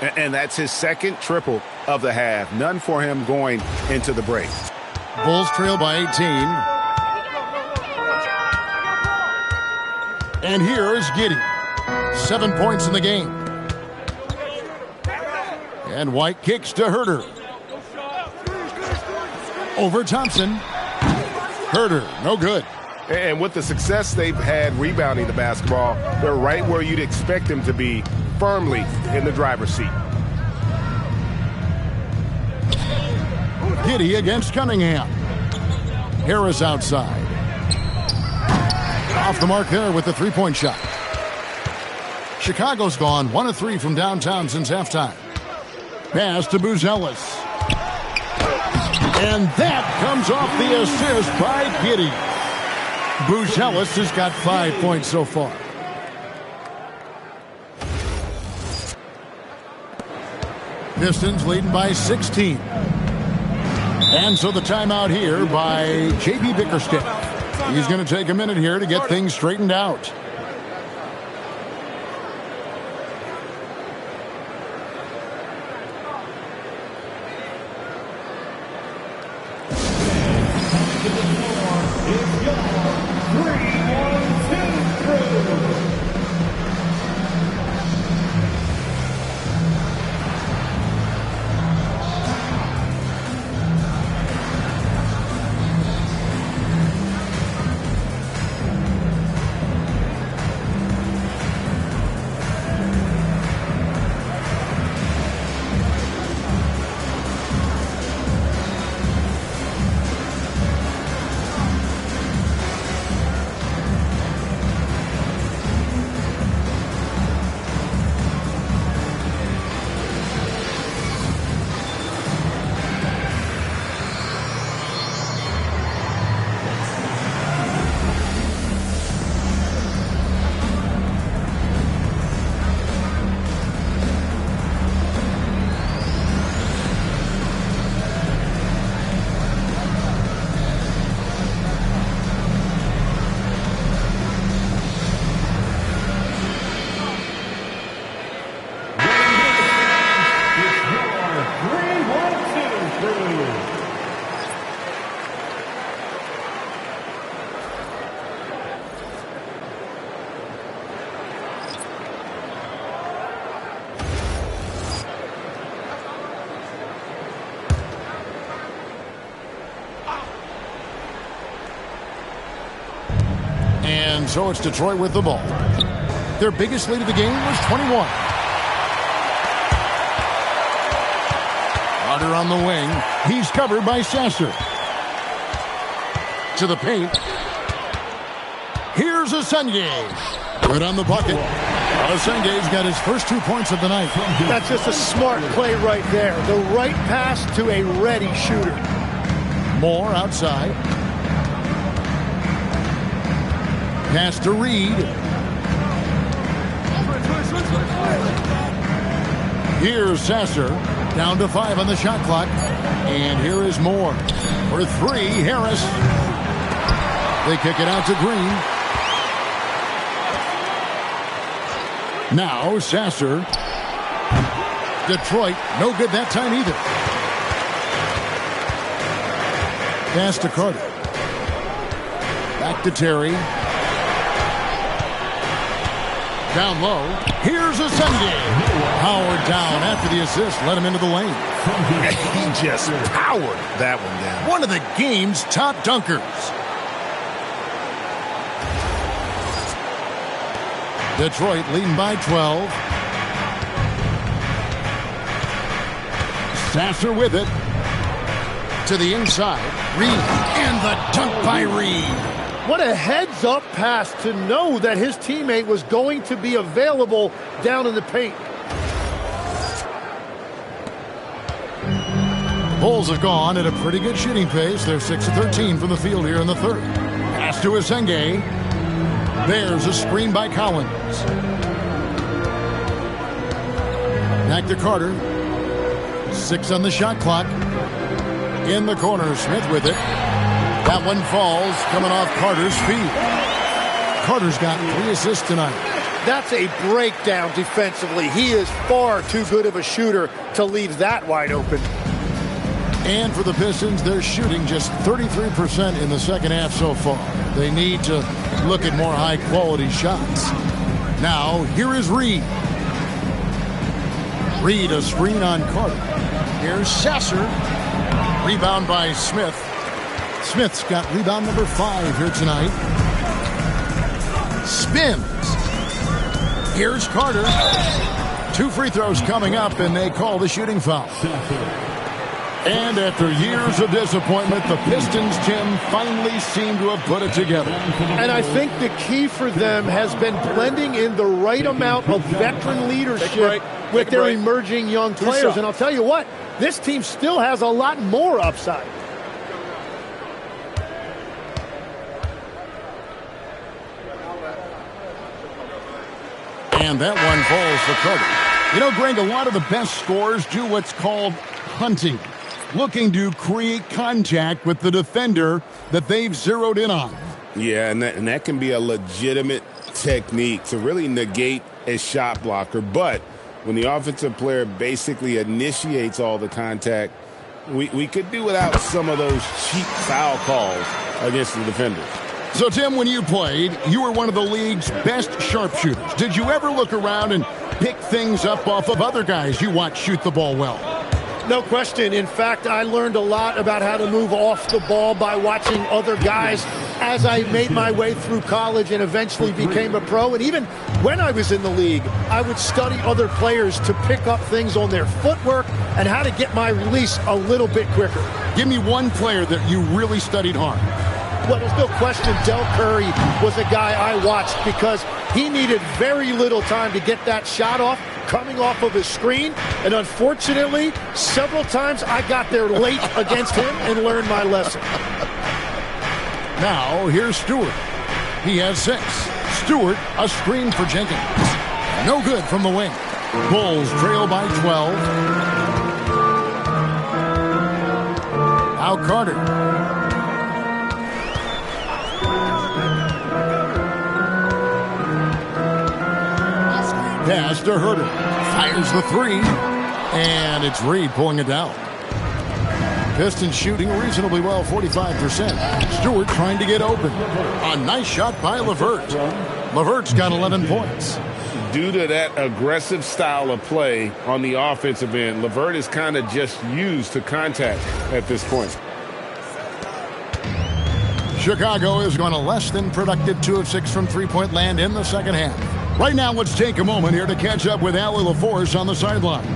And that's his second triple of the half. None for him going into the break. Bulls trail by 18. And here is Giddey. 7 points in the game. And White kicks to Herter. Over Thompson. Herter, no good. And with the success they've had rebounding the basketball, they're right where you'd expect them to be, firmly in the driver's seat. Giddey against Cunningham. Harris outside. Off the mark there with the three-point shot. Chicago's gone 1 of 3 from downtown since halftime. Pass to Buzelis. And that comes off the assist by Giddey. Buzelis has got 5 points so far. Pistons leading by 16. And so the timeout here by J.B. Bickerstaff. He's going to take a minute here to get things straightened out. And so it's Detroit with the ball. Their biggest lead of the game was 21. Carter on the wing. He's covered by Sasser. To the paint. Here's Asenge. Good on the bucket. Asenge's got his first 2 points of the night. That's just a smart play right there. The right pass to a ready shooter. Moore outside. Pass to Reed. Here's Sasser. Down to 5 on the shot clock. And here is Moore. For 3, Harris. They kick it out to Green. Now Sasser. Detroit, no good that time either. Pass to Carter. Back to Terry. Down low. Here's Asenge. Howard down after the assist. Let him into the lane. He just powered that one down. One of the game's top dunkers. Detroit leading by 12. Sasser with it. To the inside. Reed. And the dunk by Reed. What a heads-up pass to know that his teammate was going to be available down in the paint. Bulls have gone at a pretty good shooting pace. They're 6 of 13 from the field here in the third. Pass to Asenge. There's a screen by Collins. Back to Carter. 6 on the shot clock. In the corner, Smith with it. That one falls, coming off Carter's feet. Carter's got 3 assists tonight. That's a breakdown defensively. He is far too good of a shooter to leave that wide open. And for the Pistons, they're shooting just 33% in the second half so far. They need to look at more high-quality shots. Now, here is Reed. Reed, a screen on Carter. Here's Sasser. Rebound by Smith. Smith's got rebound number 5 here tonight. Spins. Here's Carter. 2 free throws coming up, and they call the shooting foul. And after years of disappointment, the Pistons, Tim, finally seem to have put it together. And I think the key for them has been blending in the right amount of veteran leadership with their emerging young players. And I'll tell you what, this team still has a lot more upside. And that one falls for Carter. You know, Greg, a lot of the best scorers do what's called hunting, looking to create contact with the defender that they've zeroed in on. Yeah, and that can be a legitimate technique to really negate a shot blocker. But when the offensive player basically initiates all the contact, we could do without some of those cheap foul calls against the defenders. So, Tim, when you played, you were one of the league's best sharpshooters. Did you ever look around and pick things up off of other guys you watch shoot the ball well? No question. In fact, I learned a lot about how to move off the ball by watching other guys as I made my way through college and eventually became a pro. And even when I was in the league, I would study other players to pick up things on their footwork and how to get my release a little bit quicker. Give me one player that you really studied hard. Well, there's no question Del Curry was a guy I watched because he needed very little time to get that shot off coming off of his screen. And unfortunately, several times I got there late against him and learned my lesson. Now, here's Stewart. He has 6. Stewart, a screen for Jenkins. No good from the wing. Bulls trail by 12. Now Carter. Pass to Herter. Fires the 3. And it's Reed pulling it down. Pistons shooting reasonably well, 45%. Stewart trying to get open. A nice shot by LeVert. LeVert's got 11 points. Due to that aggressive style of play on the offensive end, LeVert is kind of just used to contact at this point. Chicago is going to less than productive 2 of 6 from three-point land in the second half. Right now, let's take a moment here to catch up with Allie LaForce on the sidelines.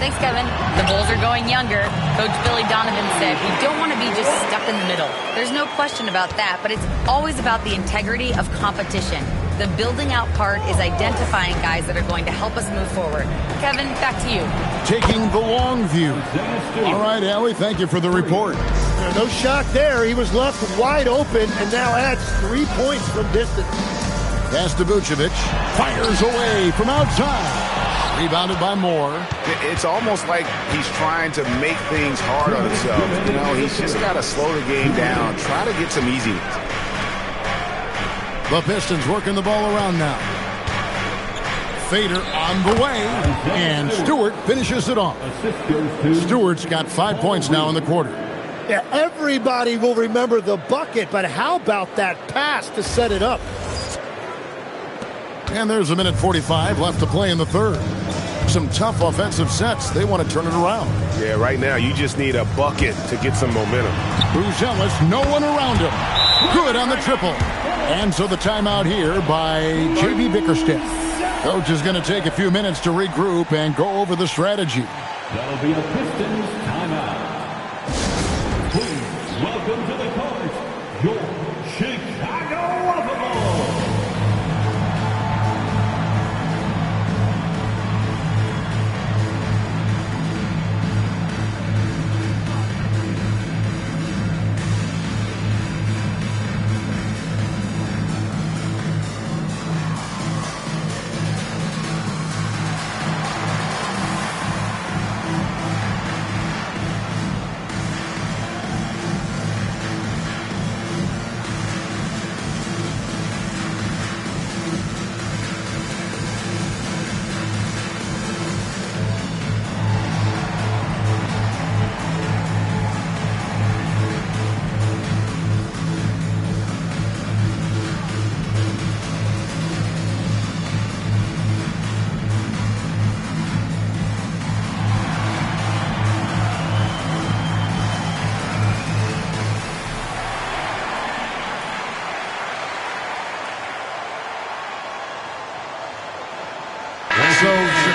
Thanks, Kevin. The Bulls are going younger. Coach Billy Donovan said we don't want to be just stuck in the middle. There's no question about that, but it's always about the integrity of competition. The building out part is identifying guys that are going to help us move forward. Kevin, back to you. Taking the long view. All right, Allie, thank you for the report. No shock there. He was left wide open and now adds 3 points from distance. Pass to Vucevic. Fires away from outside. Rebounded by Moore. It's almost like he's trying to make things hard on himself. You know, he's just got to slow the game down. Try to get some easiness. The Pistons working the ball around now. Fader on the way. And Stewart finishes it off. Stewart's got 5 points now in the quarter. Yeah, everybody will remember the bucket, but how about that pass to set it up? And there's a minute 45 left to play in the third. Some tough offensive sets. They want to turn it around. Yeah, right now you just need a bucket to get some momentum. Buzelis, no one around him. Good on the triple. And so the timeout here by J.B. Bickerstaff. Coach is going to take a few minutes to regroup and go over the strategy. That'll be a Pistons timeout. Please welcome to the court, your Chicago Bulls.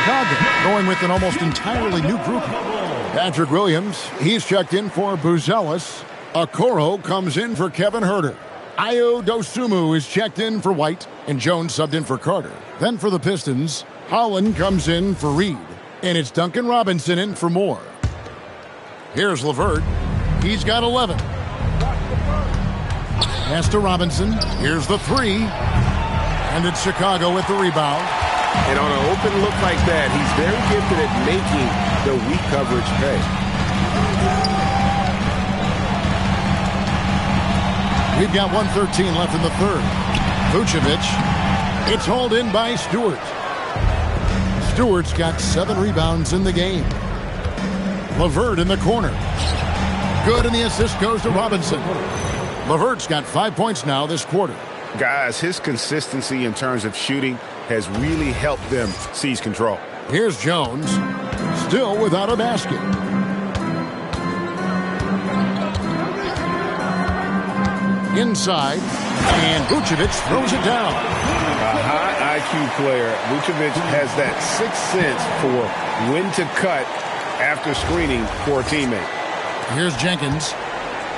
Chicago, going with an almost entirely new group. Patrick Williams, he's checked in for Buzelis. Okoro comes in for Kevin Huerter. Ayo Dosunmu is checked in for White, and Jones subbed in for Carter. Then for the Pistons, Holland comes in for Reed, and it's Duncan Robinson in for Moore. Here's LeVert. He's got 11. Pass to Robinson. Here's the three. And it's Chicago with the rebound. And on an open look like that, he's very gifted at making the weak coverage pay. We've got 1:13 left in the third. Vucevic. It's hauled in by Stewart. Stewart's got 7 rebounds in the game. LeVert in the corner. Good, and the assist goes to Robinson. LeVert's got 5 points now this quarter. Guys, his consistency in terms of shooting has really helped them seize control. Here's Jones, still without a basket. Inside, and Vucevic throws it down. A high IQ player. Vucevic has that sixth sense for when to cut after screening for a teammate. Here's Jenkins.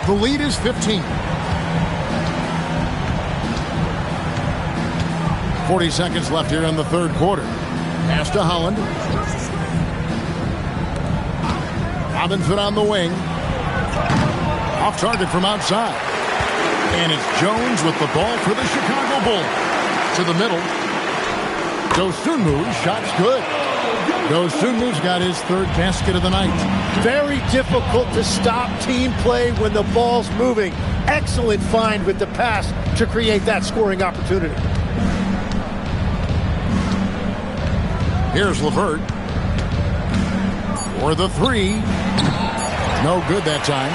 The lead is 15. 40 seconds left here in the third quarter. Pass to Holland. Robinson on the wing. Off target from outside. And it's Jones with the ball for the Chicago Bulls. To the middle. Dosunmu's shot's good. Dosunmu's got his third basket of the night. Very difficult to stop team play when the ball's moving. Excellent find with the pass to create that scoring opportunity. Here's LeVert. For the three. No good that time.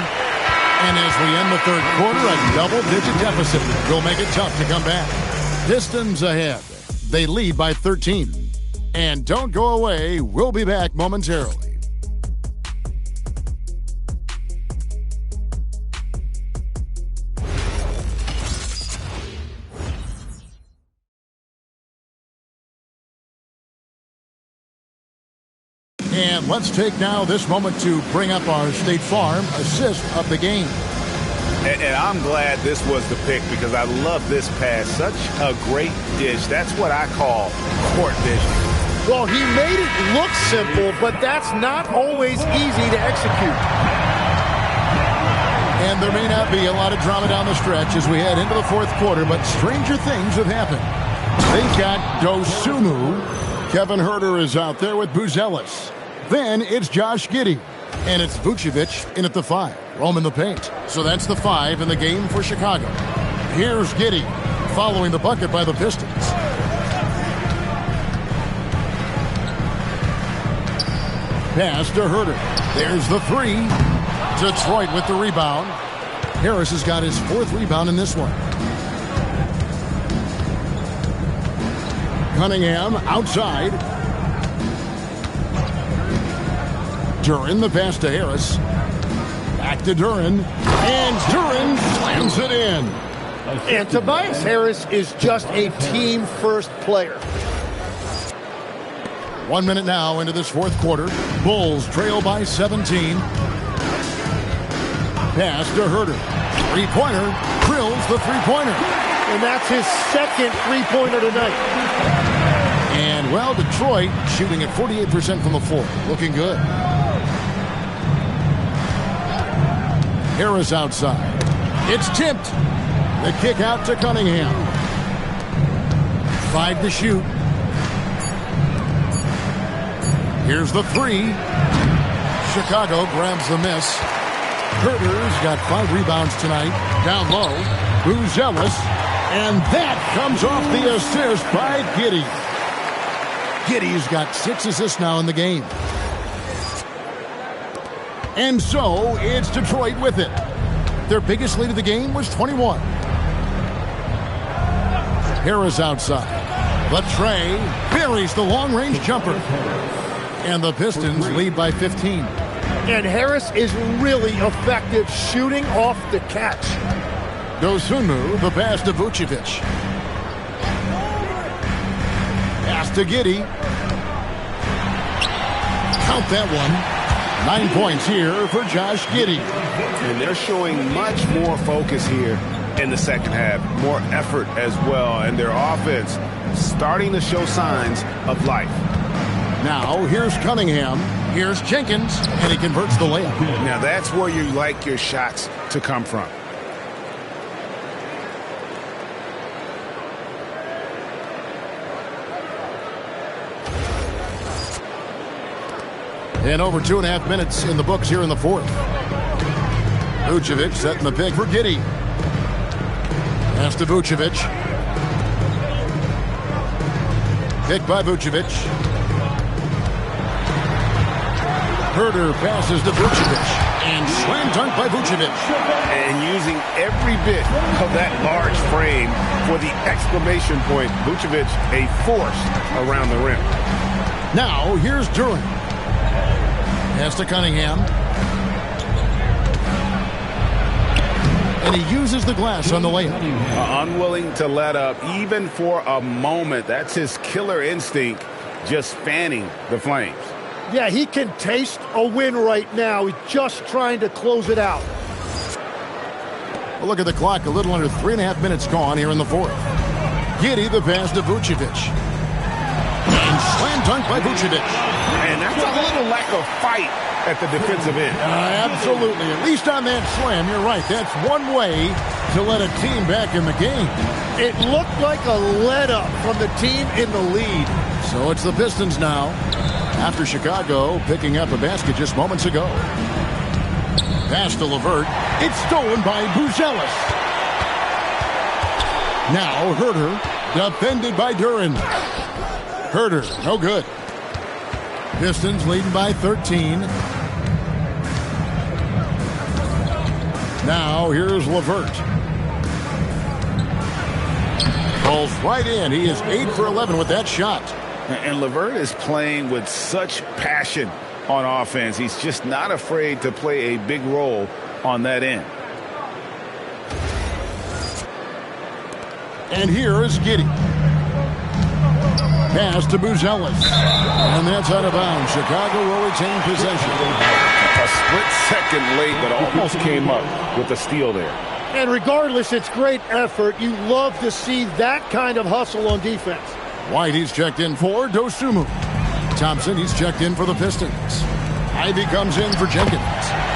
And as we end the third quarter, a double-digit deficit will make it tough to come back. Pistons ahead. They lead by 13. And don't go away. We'll be back momentarily. And let's take now this moment to bring up our State Farm assist of the game. And I'm glad this was the pick because I love this pass. Such a great dish. That's what I call court vision. Well, he made it look simple, but that's not always easy to execute. And there may not be a lot of drama down the stretch as we head into the fourth quarter, but stranger things have happened. They've got Dosunmu. Kevin Huerter is out there with Buzelis. Then it's Josh Giddey. And it's Vucevic in at the 5. Roaming the paint. So that's the 5 in the game for Chicago. Here's Giddey following the bucket by the Pistons. Pass to Huerter. There's the 3. Detroit with the rebound. Harris has got his 4th rebound in this one. Cunningham outside. Duren, the pass to Harris. Back to Duren. And Duren slams it in. And Tobias Harris is just a team-first player. 1 minute now into this fourth quarter. Bulls trail by 17. Pass to Huerter. Three-pointer. Drills the three-pointer. And that's his second three-pointer tonight. And, well, Detroit shooting at 48% from the floor. Looking good. Harris outside. It's tipped. The kick out to Cunningham. 5 to shoot. Here's the 3. Chicago grabs the miss. Huerter's got 5 rebounds tonight. Down low. Buzelis. And that comes off the assist by Giddey. Giddey's got 6 assists now in the game. And so it's Detroit with it. Their biggest lead of the game was 21. Harris outside. Latre buries the long-range jumper. And the Pistons lead by 15. And Harris is really effective shooting off the catch. Dosunmu, the pass to Vucevic. Pass to Giddey. Count that one. 9 points here for Josh Giddey. And they're showing much more focus here in the second half. More effort as well. And their offense starting to show signs of life. Now, here's Cunningham. Here's Jenkins. And he converts the layup. Now, that's where you like your shots to come from. And over 2.5 minutes in the books here in the fourth. Vucevic setting the pick for Giddey. Pass to Vucevic. Pick by Vucevic. Herter passes to Vucevic. And slam dunk by Vucevic. And using every bit of that large frame for the exclamation point. Vucevic, a force around the rim. Now, here's Duran. Pass to Cunningham. And he uses the glass on the layup. Unwilling to let up even for a moment. That's his killer instinct, just fanning the flames. Yeah, he can taste a win right now. He's just trying to close it out. Well, look at the clock. A little under 3.5 minutes gone here in the fourth. Giddey the pass to Vucevic. And slam dunk by Vucevic. And that's a little lack of fight at the defensive end. Absolutely. At least on that slam, you're right. That's one way to let a team back in the game. It looked like a let-up from the team in the lead. So it's the Pistons now. After Chicago picking up a basket just moments ago. Pass to LeVert. It's stolen by Buzelis. Now Herter, defended by Duran. Herter, no good. Pistons leading by 13. Now here's LeVert. Pulls right in. He is 8 for 11 with that shot. And LeVert is playing with such passion on offense. He's just not afraid to play a big role on that end. And here is Giddey. Pass to Buzelis. And that's out of bounds. Chicago will retain possession. A split second late, but almost came up with a steal there. And regardless, it's great effort. You love to see that kind of hustle on defense. White, he's checked in for Dosunmu. Thompson, he's checked in for the Pistons. Ivy comes in for Jenkins.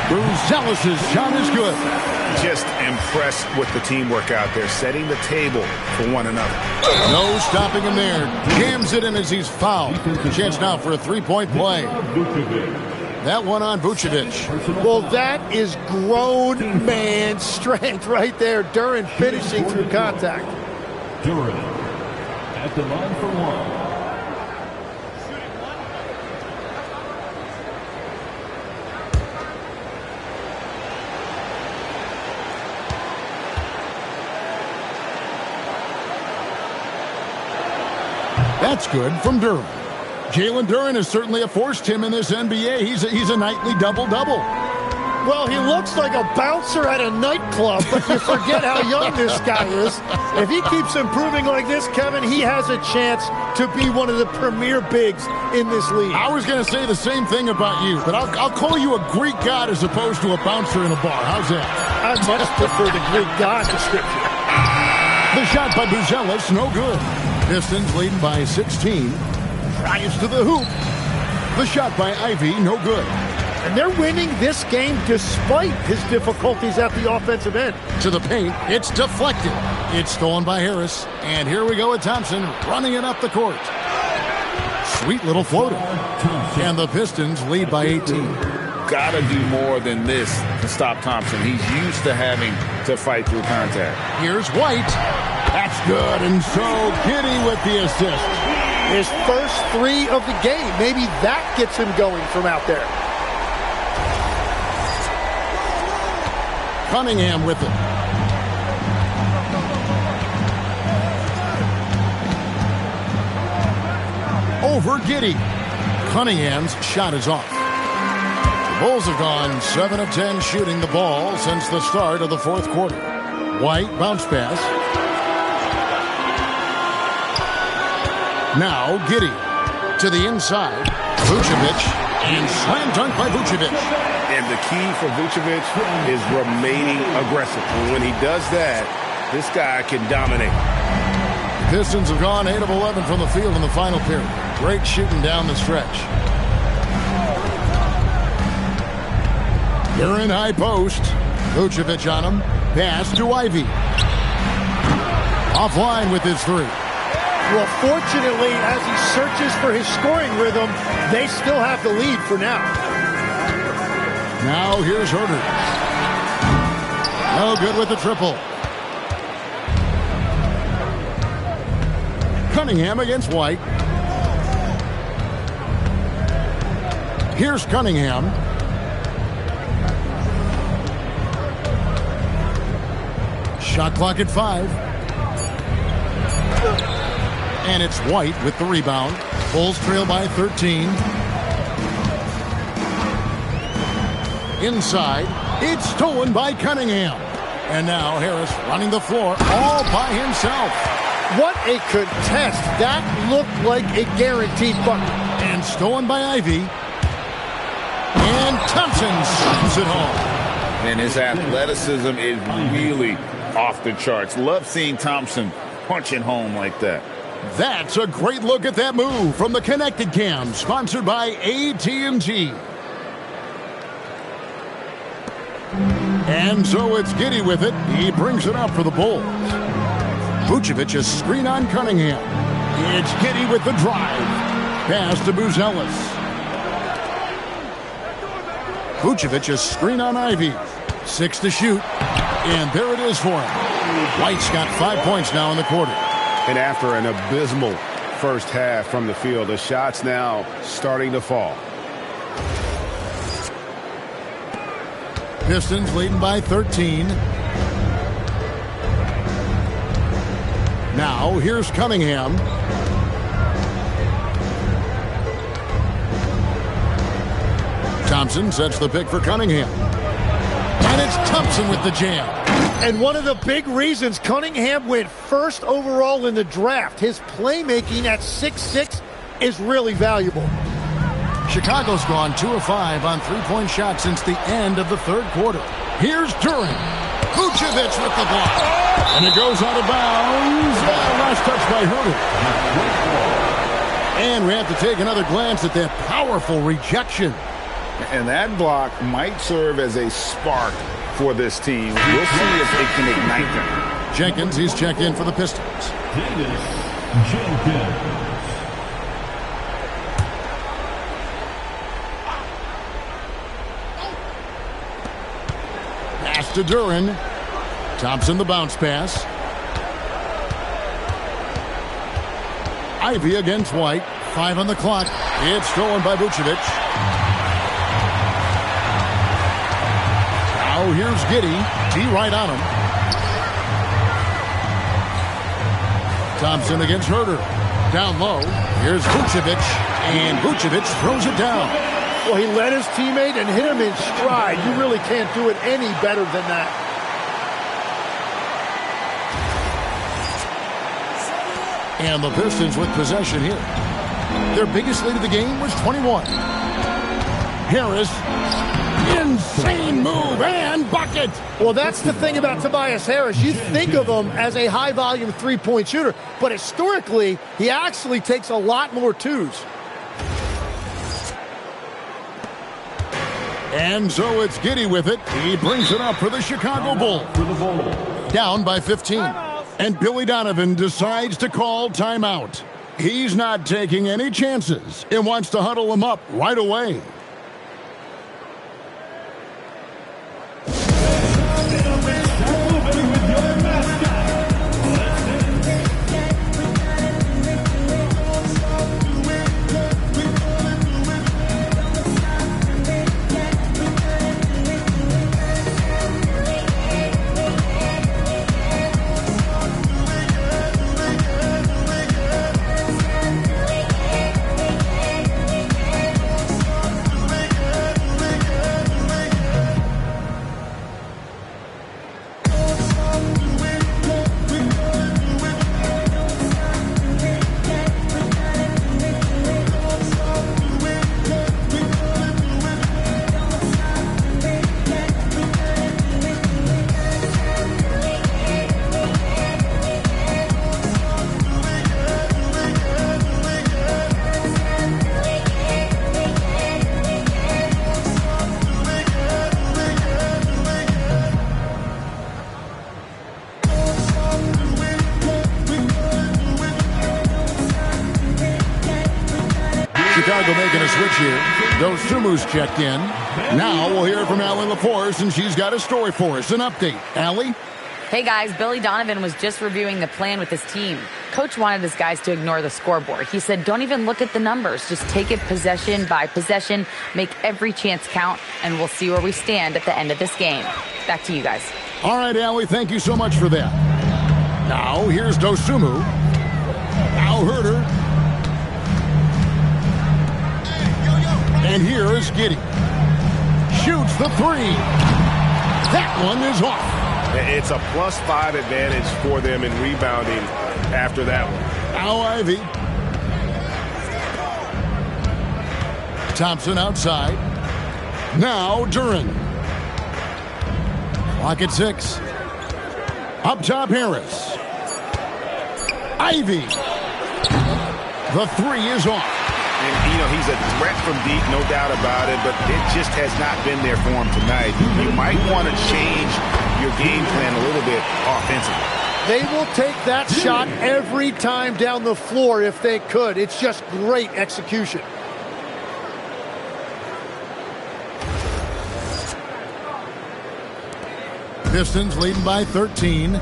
Buzelis' shot is good. Just impressed with the teamwork out there, setting the table for one another. No stopping him there. Jams it in as he's fouled. Chance now for a three-point play. That one on Vucevic. Well, that is grown man strength right there. Duran finishing through contact. Duran at the line for one. That's good from Duran. Jalen Duran has certainly forced him in this NBA. He's a nightly double-double. Well, he looks like a bouncer at a nightclub, but you forget how young this guy is. If he keeps improving like this, Kevin, he has a chance to be one of the premier bigs in this league. I was going to say the same thing about you, but I'll call you a Greek god as opposed to a bouncer in a bar. How's that? I much prefer the Greek god description. The shot by Buzelis, no good. Pistons leading by 16. Drives to the hoop. The shot by Ivy, no good. And they're winning this game despite his difficulties at the offensive end. To the paint, it's deflected. It's stolen by Harris. And here we go with Thompson running it up the court. Sweet little floater. And the Pistons lead by 18. Gotta do more than this to stop Thompson. He's used to having to fight through contact. Here's White. That's good. And so Giddey with the assist. His first three of the game. Maybe that gets him going from out there. Cunningham with it. Over Giddey. Cunningham's shot is off. The Bulls have gone 7 of 10 shooting the ball since the start of the fourth quarter. White bounce pass. Now Giddey to the inside. Vucevic And slam dunk by Vucevic. And the key for Vucevic is remaining aggressive. And when he does that, this guy can dominate. Pistons have gone 8 of 11 from the field in the final period. Great shooting down the stretch. They're in high post. Vucevic on him. Pass to Ivy. Offline with his three. Well, fortunately, as he searches for his scoring rhythm, they still have the lead for now. Now here's Herter. No good with the triple. Cunningham against White. Here's Cunningham. Shot clock at 5. And it's White with the rebound. Bulls trail by 13. Inside, it's stolen by Cunningham. And now Harris running the floor all by himself. What a contest. That looked like a guaranteed bucket. And stolen by Ivy. And Thompson slams it home. And his athleticism is really off the charts. Love seeing Thompson punching home like that. That's a great look at that move from the Connected Cam, sponsored by AT&T. And so it's Giddey with it. He brings it up for the Bulls. Vucevic is screen on Cunningham. It's Giddey with the drive. Pass to Buzelis. Vucevic is screen on Ivy. 6 to shoot. And there it is for him. White's got 5 points now in the quarter. And after an abysmal first half from the field, the shots now starting to fall. Pistons leading by 13. Now here's Cunningham. Thompson sets the pick for Cunningham. And it's Thompson with the jam. And one of the big reasons Cunningham went first overall in the draft, his playmaking at 6'6" is really valuable. Chicago's gone 2 of 5 on three-point shots since the end of the third quarter. Here's Duran. Vucevic with the block. And it goes out of bounds. Last touch by Herter. And we have to take another glance at that powerful rejection. And that block might serve as a spark for this team. We'll see if it can ignite them. Jenkins, he's checked in for the Pistons. Jenkins. Pass to Duran. Thompson the bounce pass. Ivy against White. 5 on the clock. It's stolen by Vucevic. Now here's Giddey. D right on him. Thompson against Herter. Down low. Here's Vucevic. And Vucevic throws it down. Well, he led his teammate and hit him in stride. You really can't do it any better than that. And the Pistons with possession here. Their biggest lead of the game was 21. Harris. Insane move and bucket. Well, that's the thing about Tobias Harris. You think of him as a high-volume three-point shooter, but historically, he actually takes a lot more twos. And so it's Giddey with it. He brings it up for the Chicago Bulls. Down by 15. And Billy Donovan decides to call timeout. He's not taking any chances and wants to huddle him up right away. Chicago making a switch here. Dosumu's checked in. Now we'll hear from Allie LaForce, and she's got a story for us. An update. Allie? Hey guys, Billy Donovan was just reviewing the plan with his team. Coach wanted his guys to ignore the scoreboard. He said, don't even look at the numbers. Just take it possession by possession, make every chance count, and we'll see where we stand at the end of this game. Back to you guys. All right, Allie, thank you so much for that. Now, here's Dosumu. Now Herder. And here is Giddey. Shoots the three. That one is off. It's a +5 advantage for them in rebounding after that one. Now Ivy. Thompson outside. Now Duran. Clock at 6. Up top Harris. Ivy. The three is off. And, he's a threat from deep, no doubt about it, but it just has not been there for him tonight. You might want to change your game plan a little bit offensively. They will take that shot every time down the floor if they could. It's just great execution. Pistons leading by 13.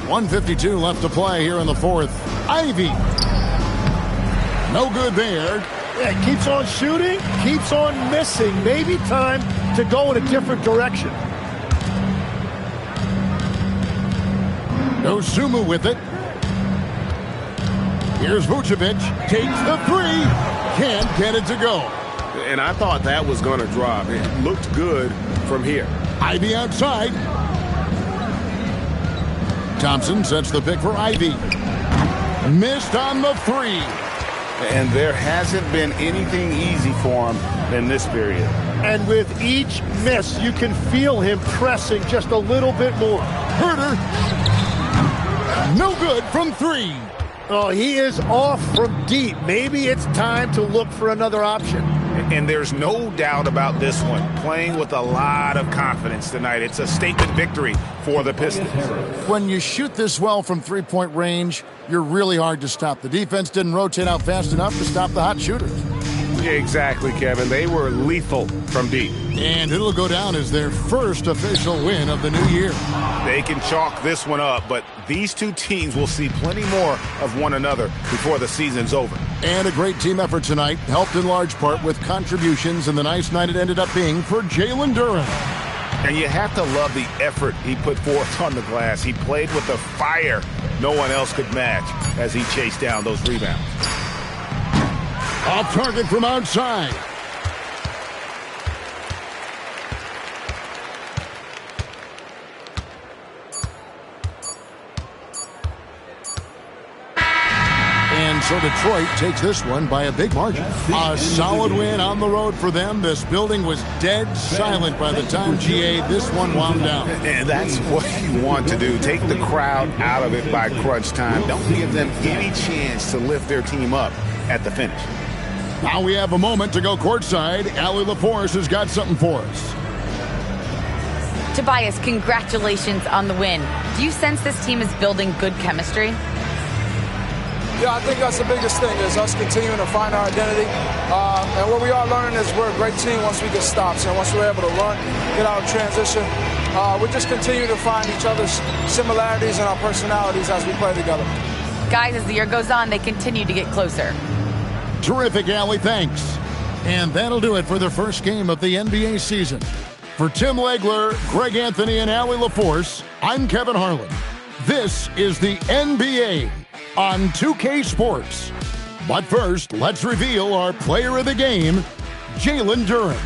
1:52 left to play here in the fourth. Ivy. No good there. Yeah, keeps on shooting, keeps on missing. Maybe time to go in a different direction. Dosumu with it. Here's Vucevic. Takes the three. Can't get it to go. And I thought that was going to drop. It looked good from here. Ivy outside. Thompson sets the pick for Ivy. Missed on the three. And there hasn't been anything easy for him in this period. And with each miss, you can feel him pressing just a little bit more. Herder. No good from three. Oh, he is off from deep. Maybe it's time to look for another option. And there's no doubt about this one. Playing with a lot of confidence tonight. It's a statement victory for the Pistons. When you shoot this well from three-point range, you're really hard to stop. The defense didn't rotate out fast enough to stop the hot shooters. Yeah, exactly, Kevin. They were lethal from deep. And it'll go down as their first official win of the new year. They can chalk this one up, but these two teams will see plenty more of one another before the season's over. And a great team effort tonight, helped in large part with contributions, and the nice night it ended up being for Jalen Duran. And you have to love the effort he put forth on the glass. He played with a fire no one else could match as he chased down those rebounds. Off target from outside. And so Detroit takes this one by a big margin. A solid win on the road for them. This building was dead silent by the time GA this one wound down. And that's what you want to do. Take the crowd out of it by crunch time. Don't give them any chance to lift their team up at the finish. Now we have a moment to go courtside. Allie LaForce has got something for us. Tobias, congratulations on the win. Do you sense this team is building good chemistry? Yeah, I think that's the biggest thing is us continuing to find our identity. And what we are learning is we're a great team once we get stops. And once we're able to run, get out of transition, we just continue to find each other's similarities and our personalities as we play together. Guys, as the year goes on, they continue to get closer. Terrific, Allie. Thanks. And that'll do it for the first game of the NBA season. For Tim Legler, Greg Anthony, and Allie LaForce, I'm Kevin Harlan. This is the NBA on 2K Sports. But first, let's reveal our player of the game, Jalen Duran.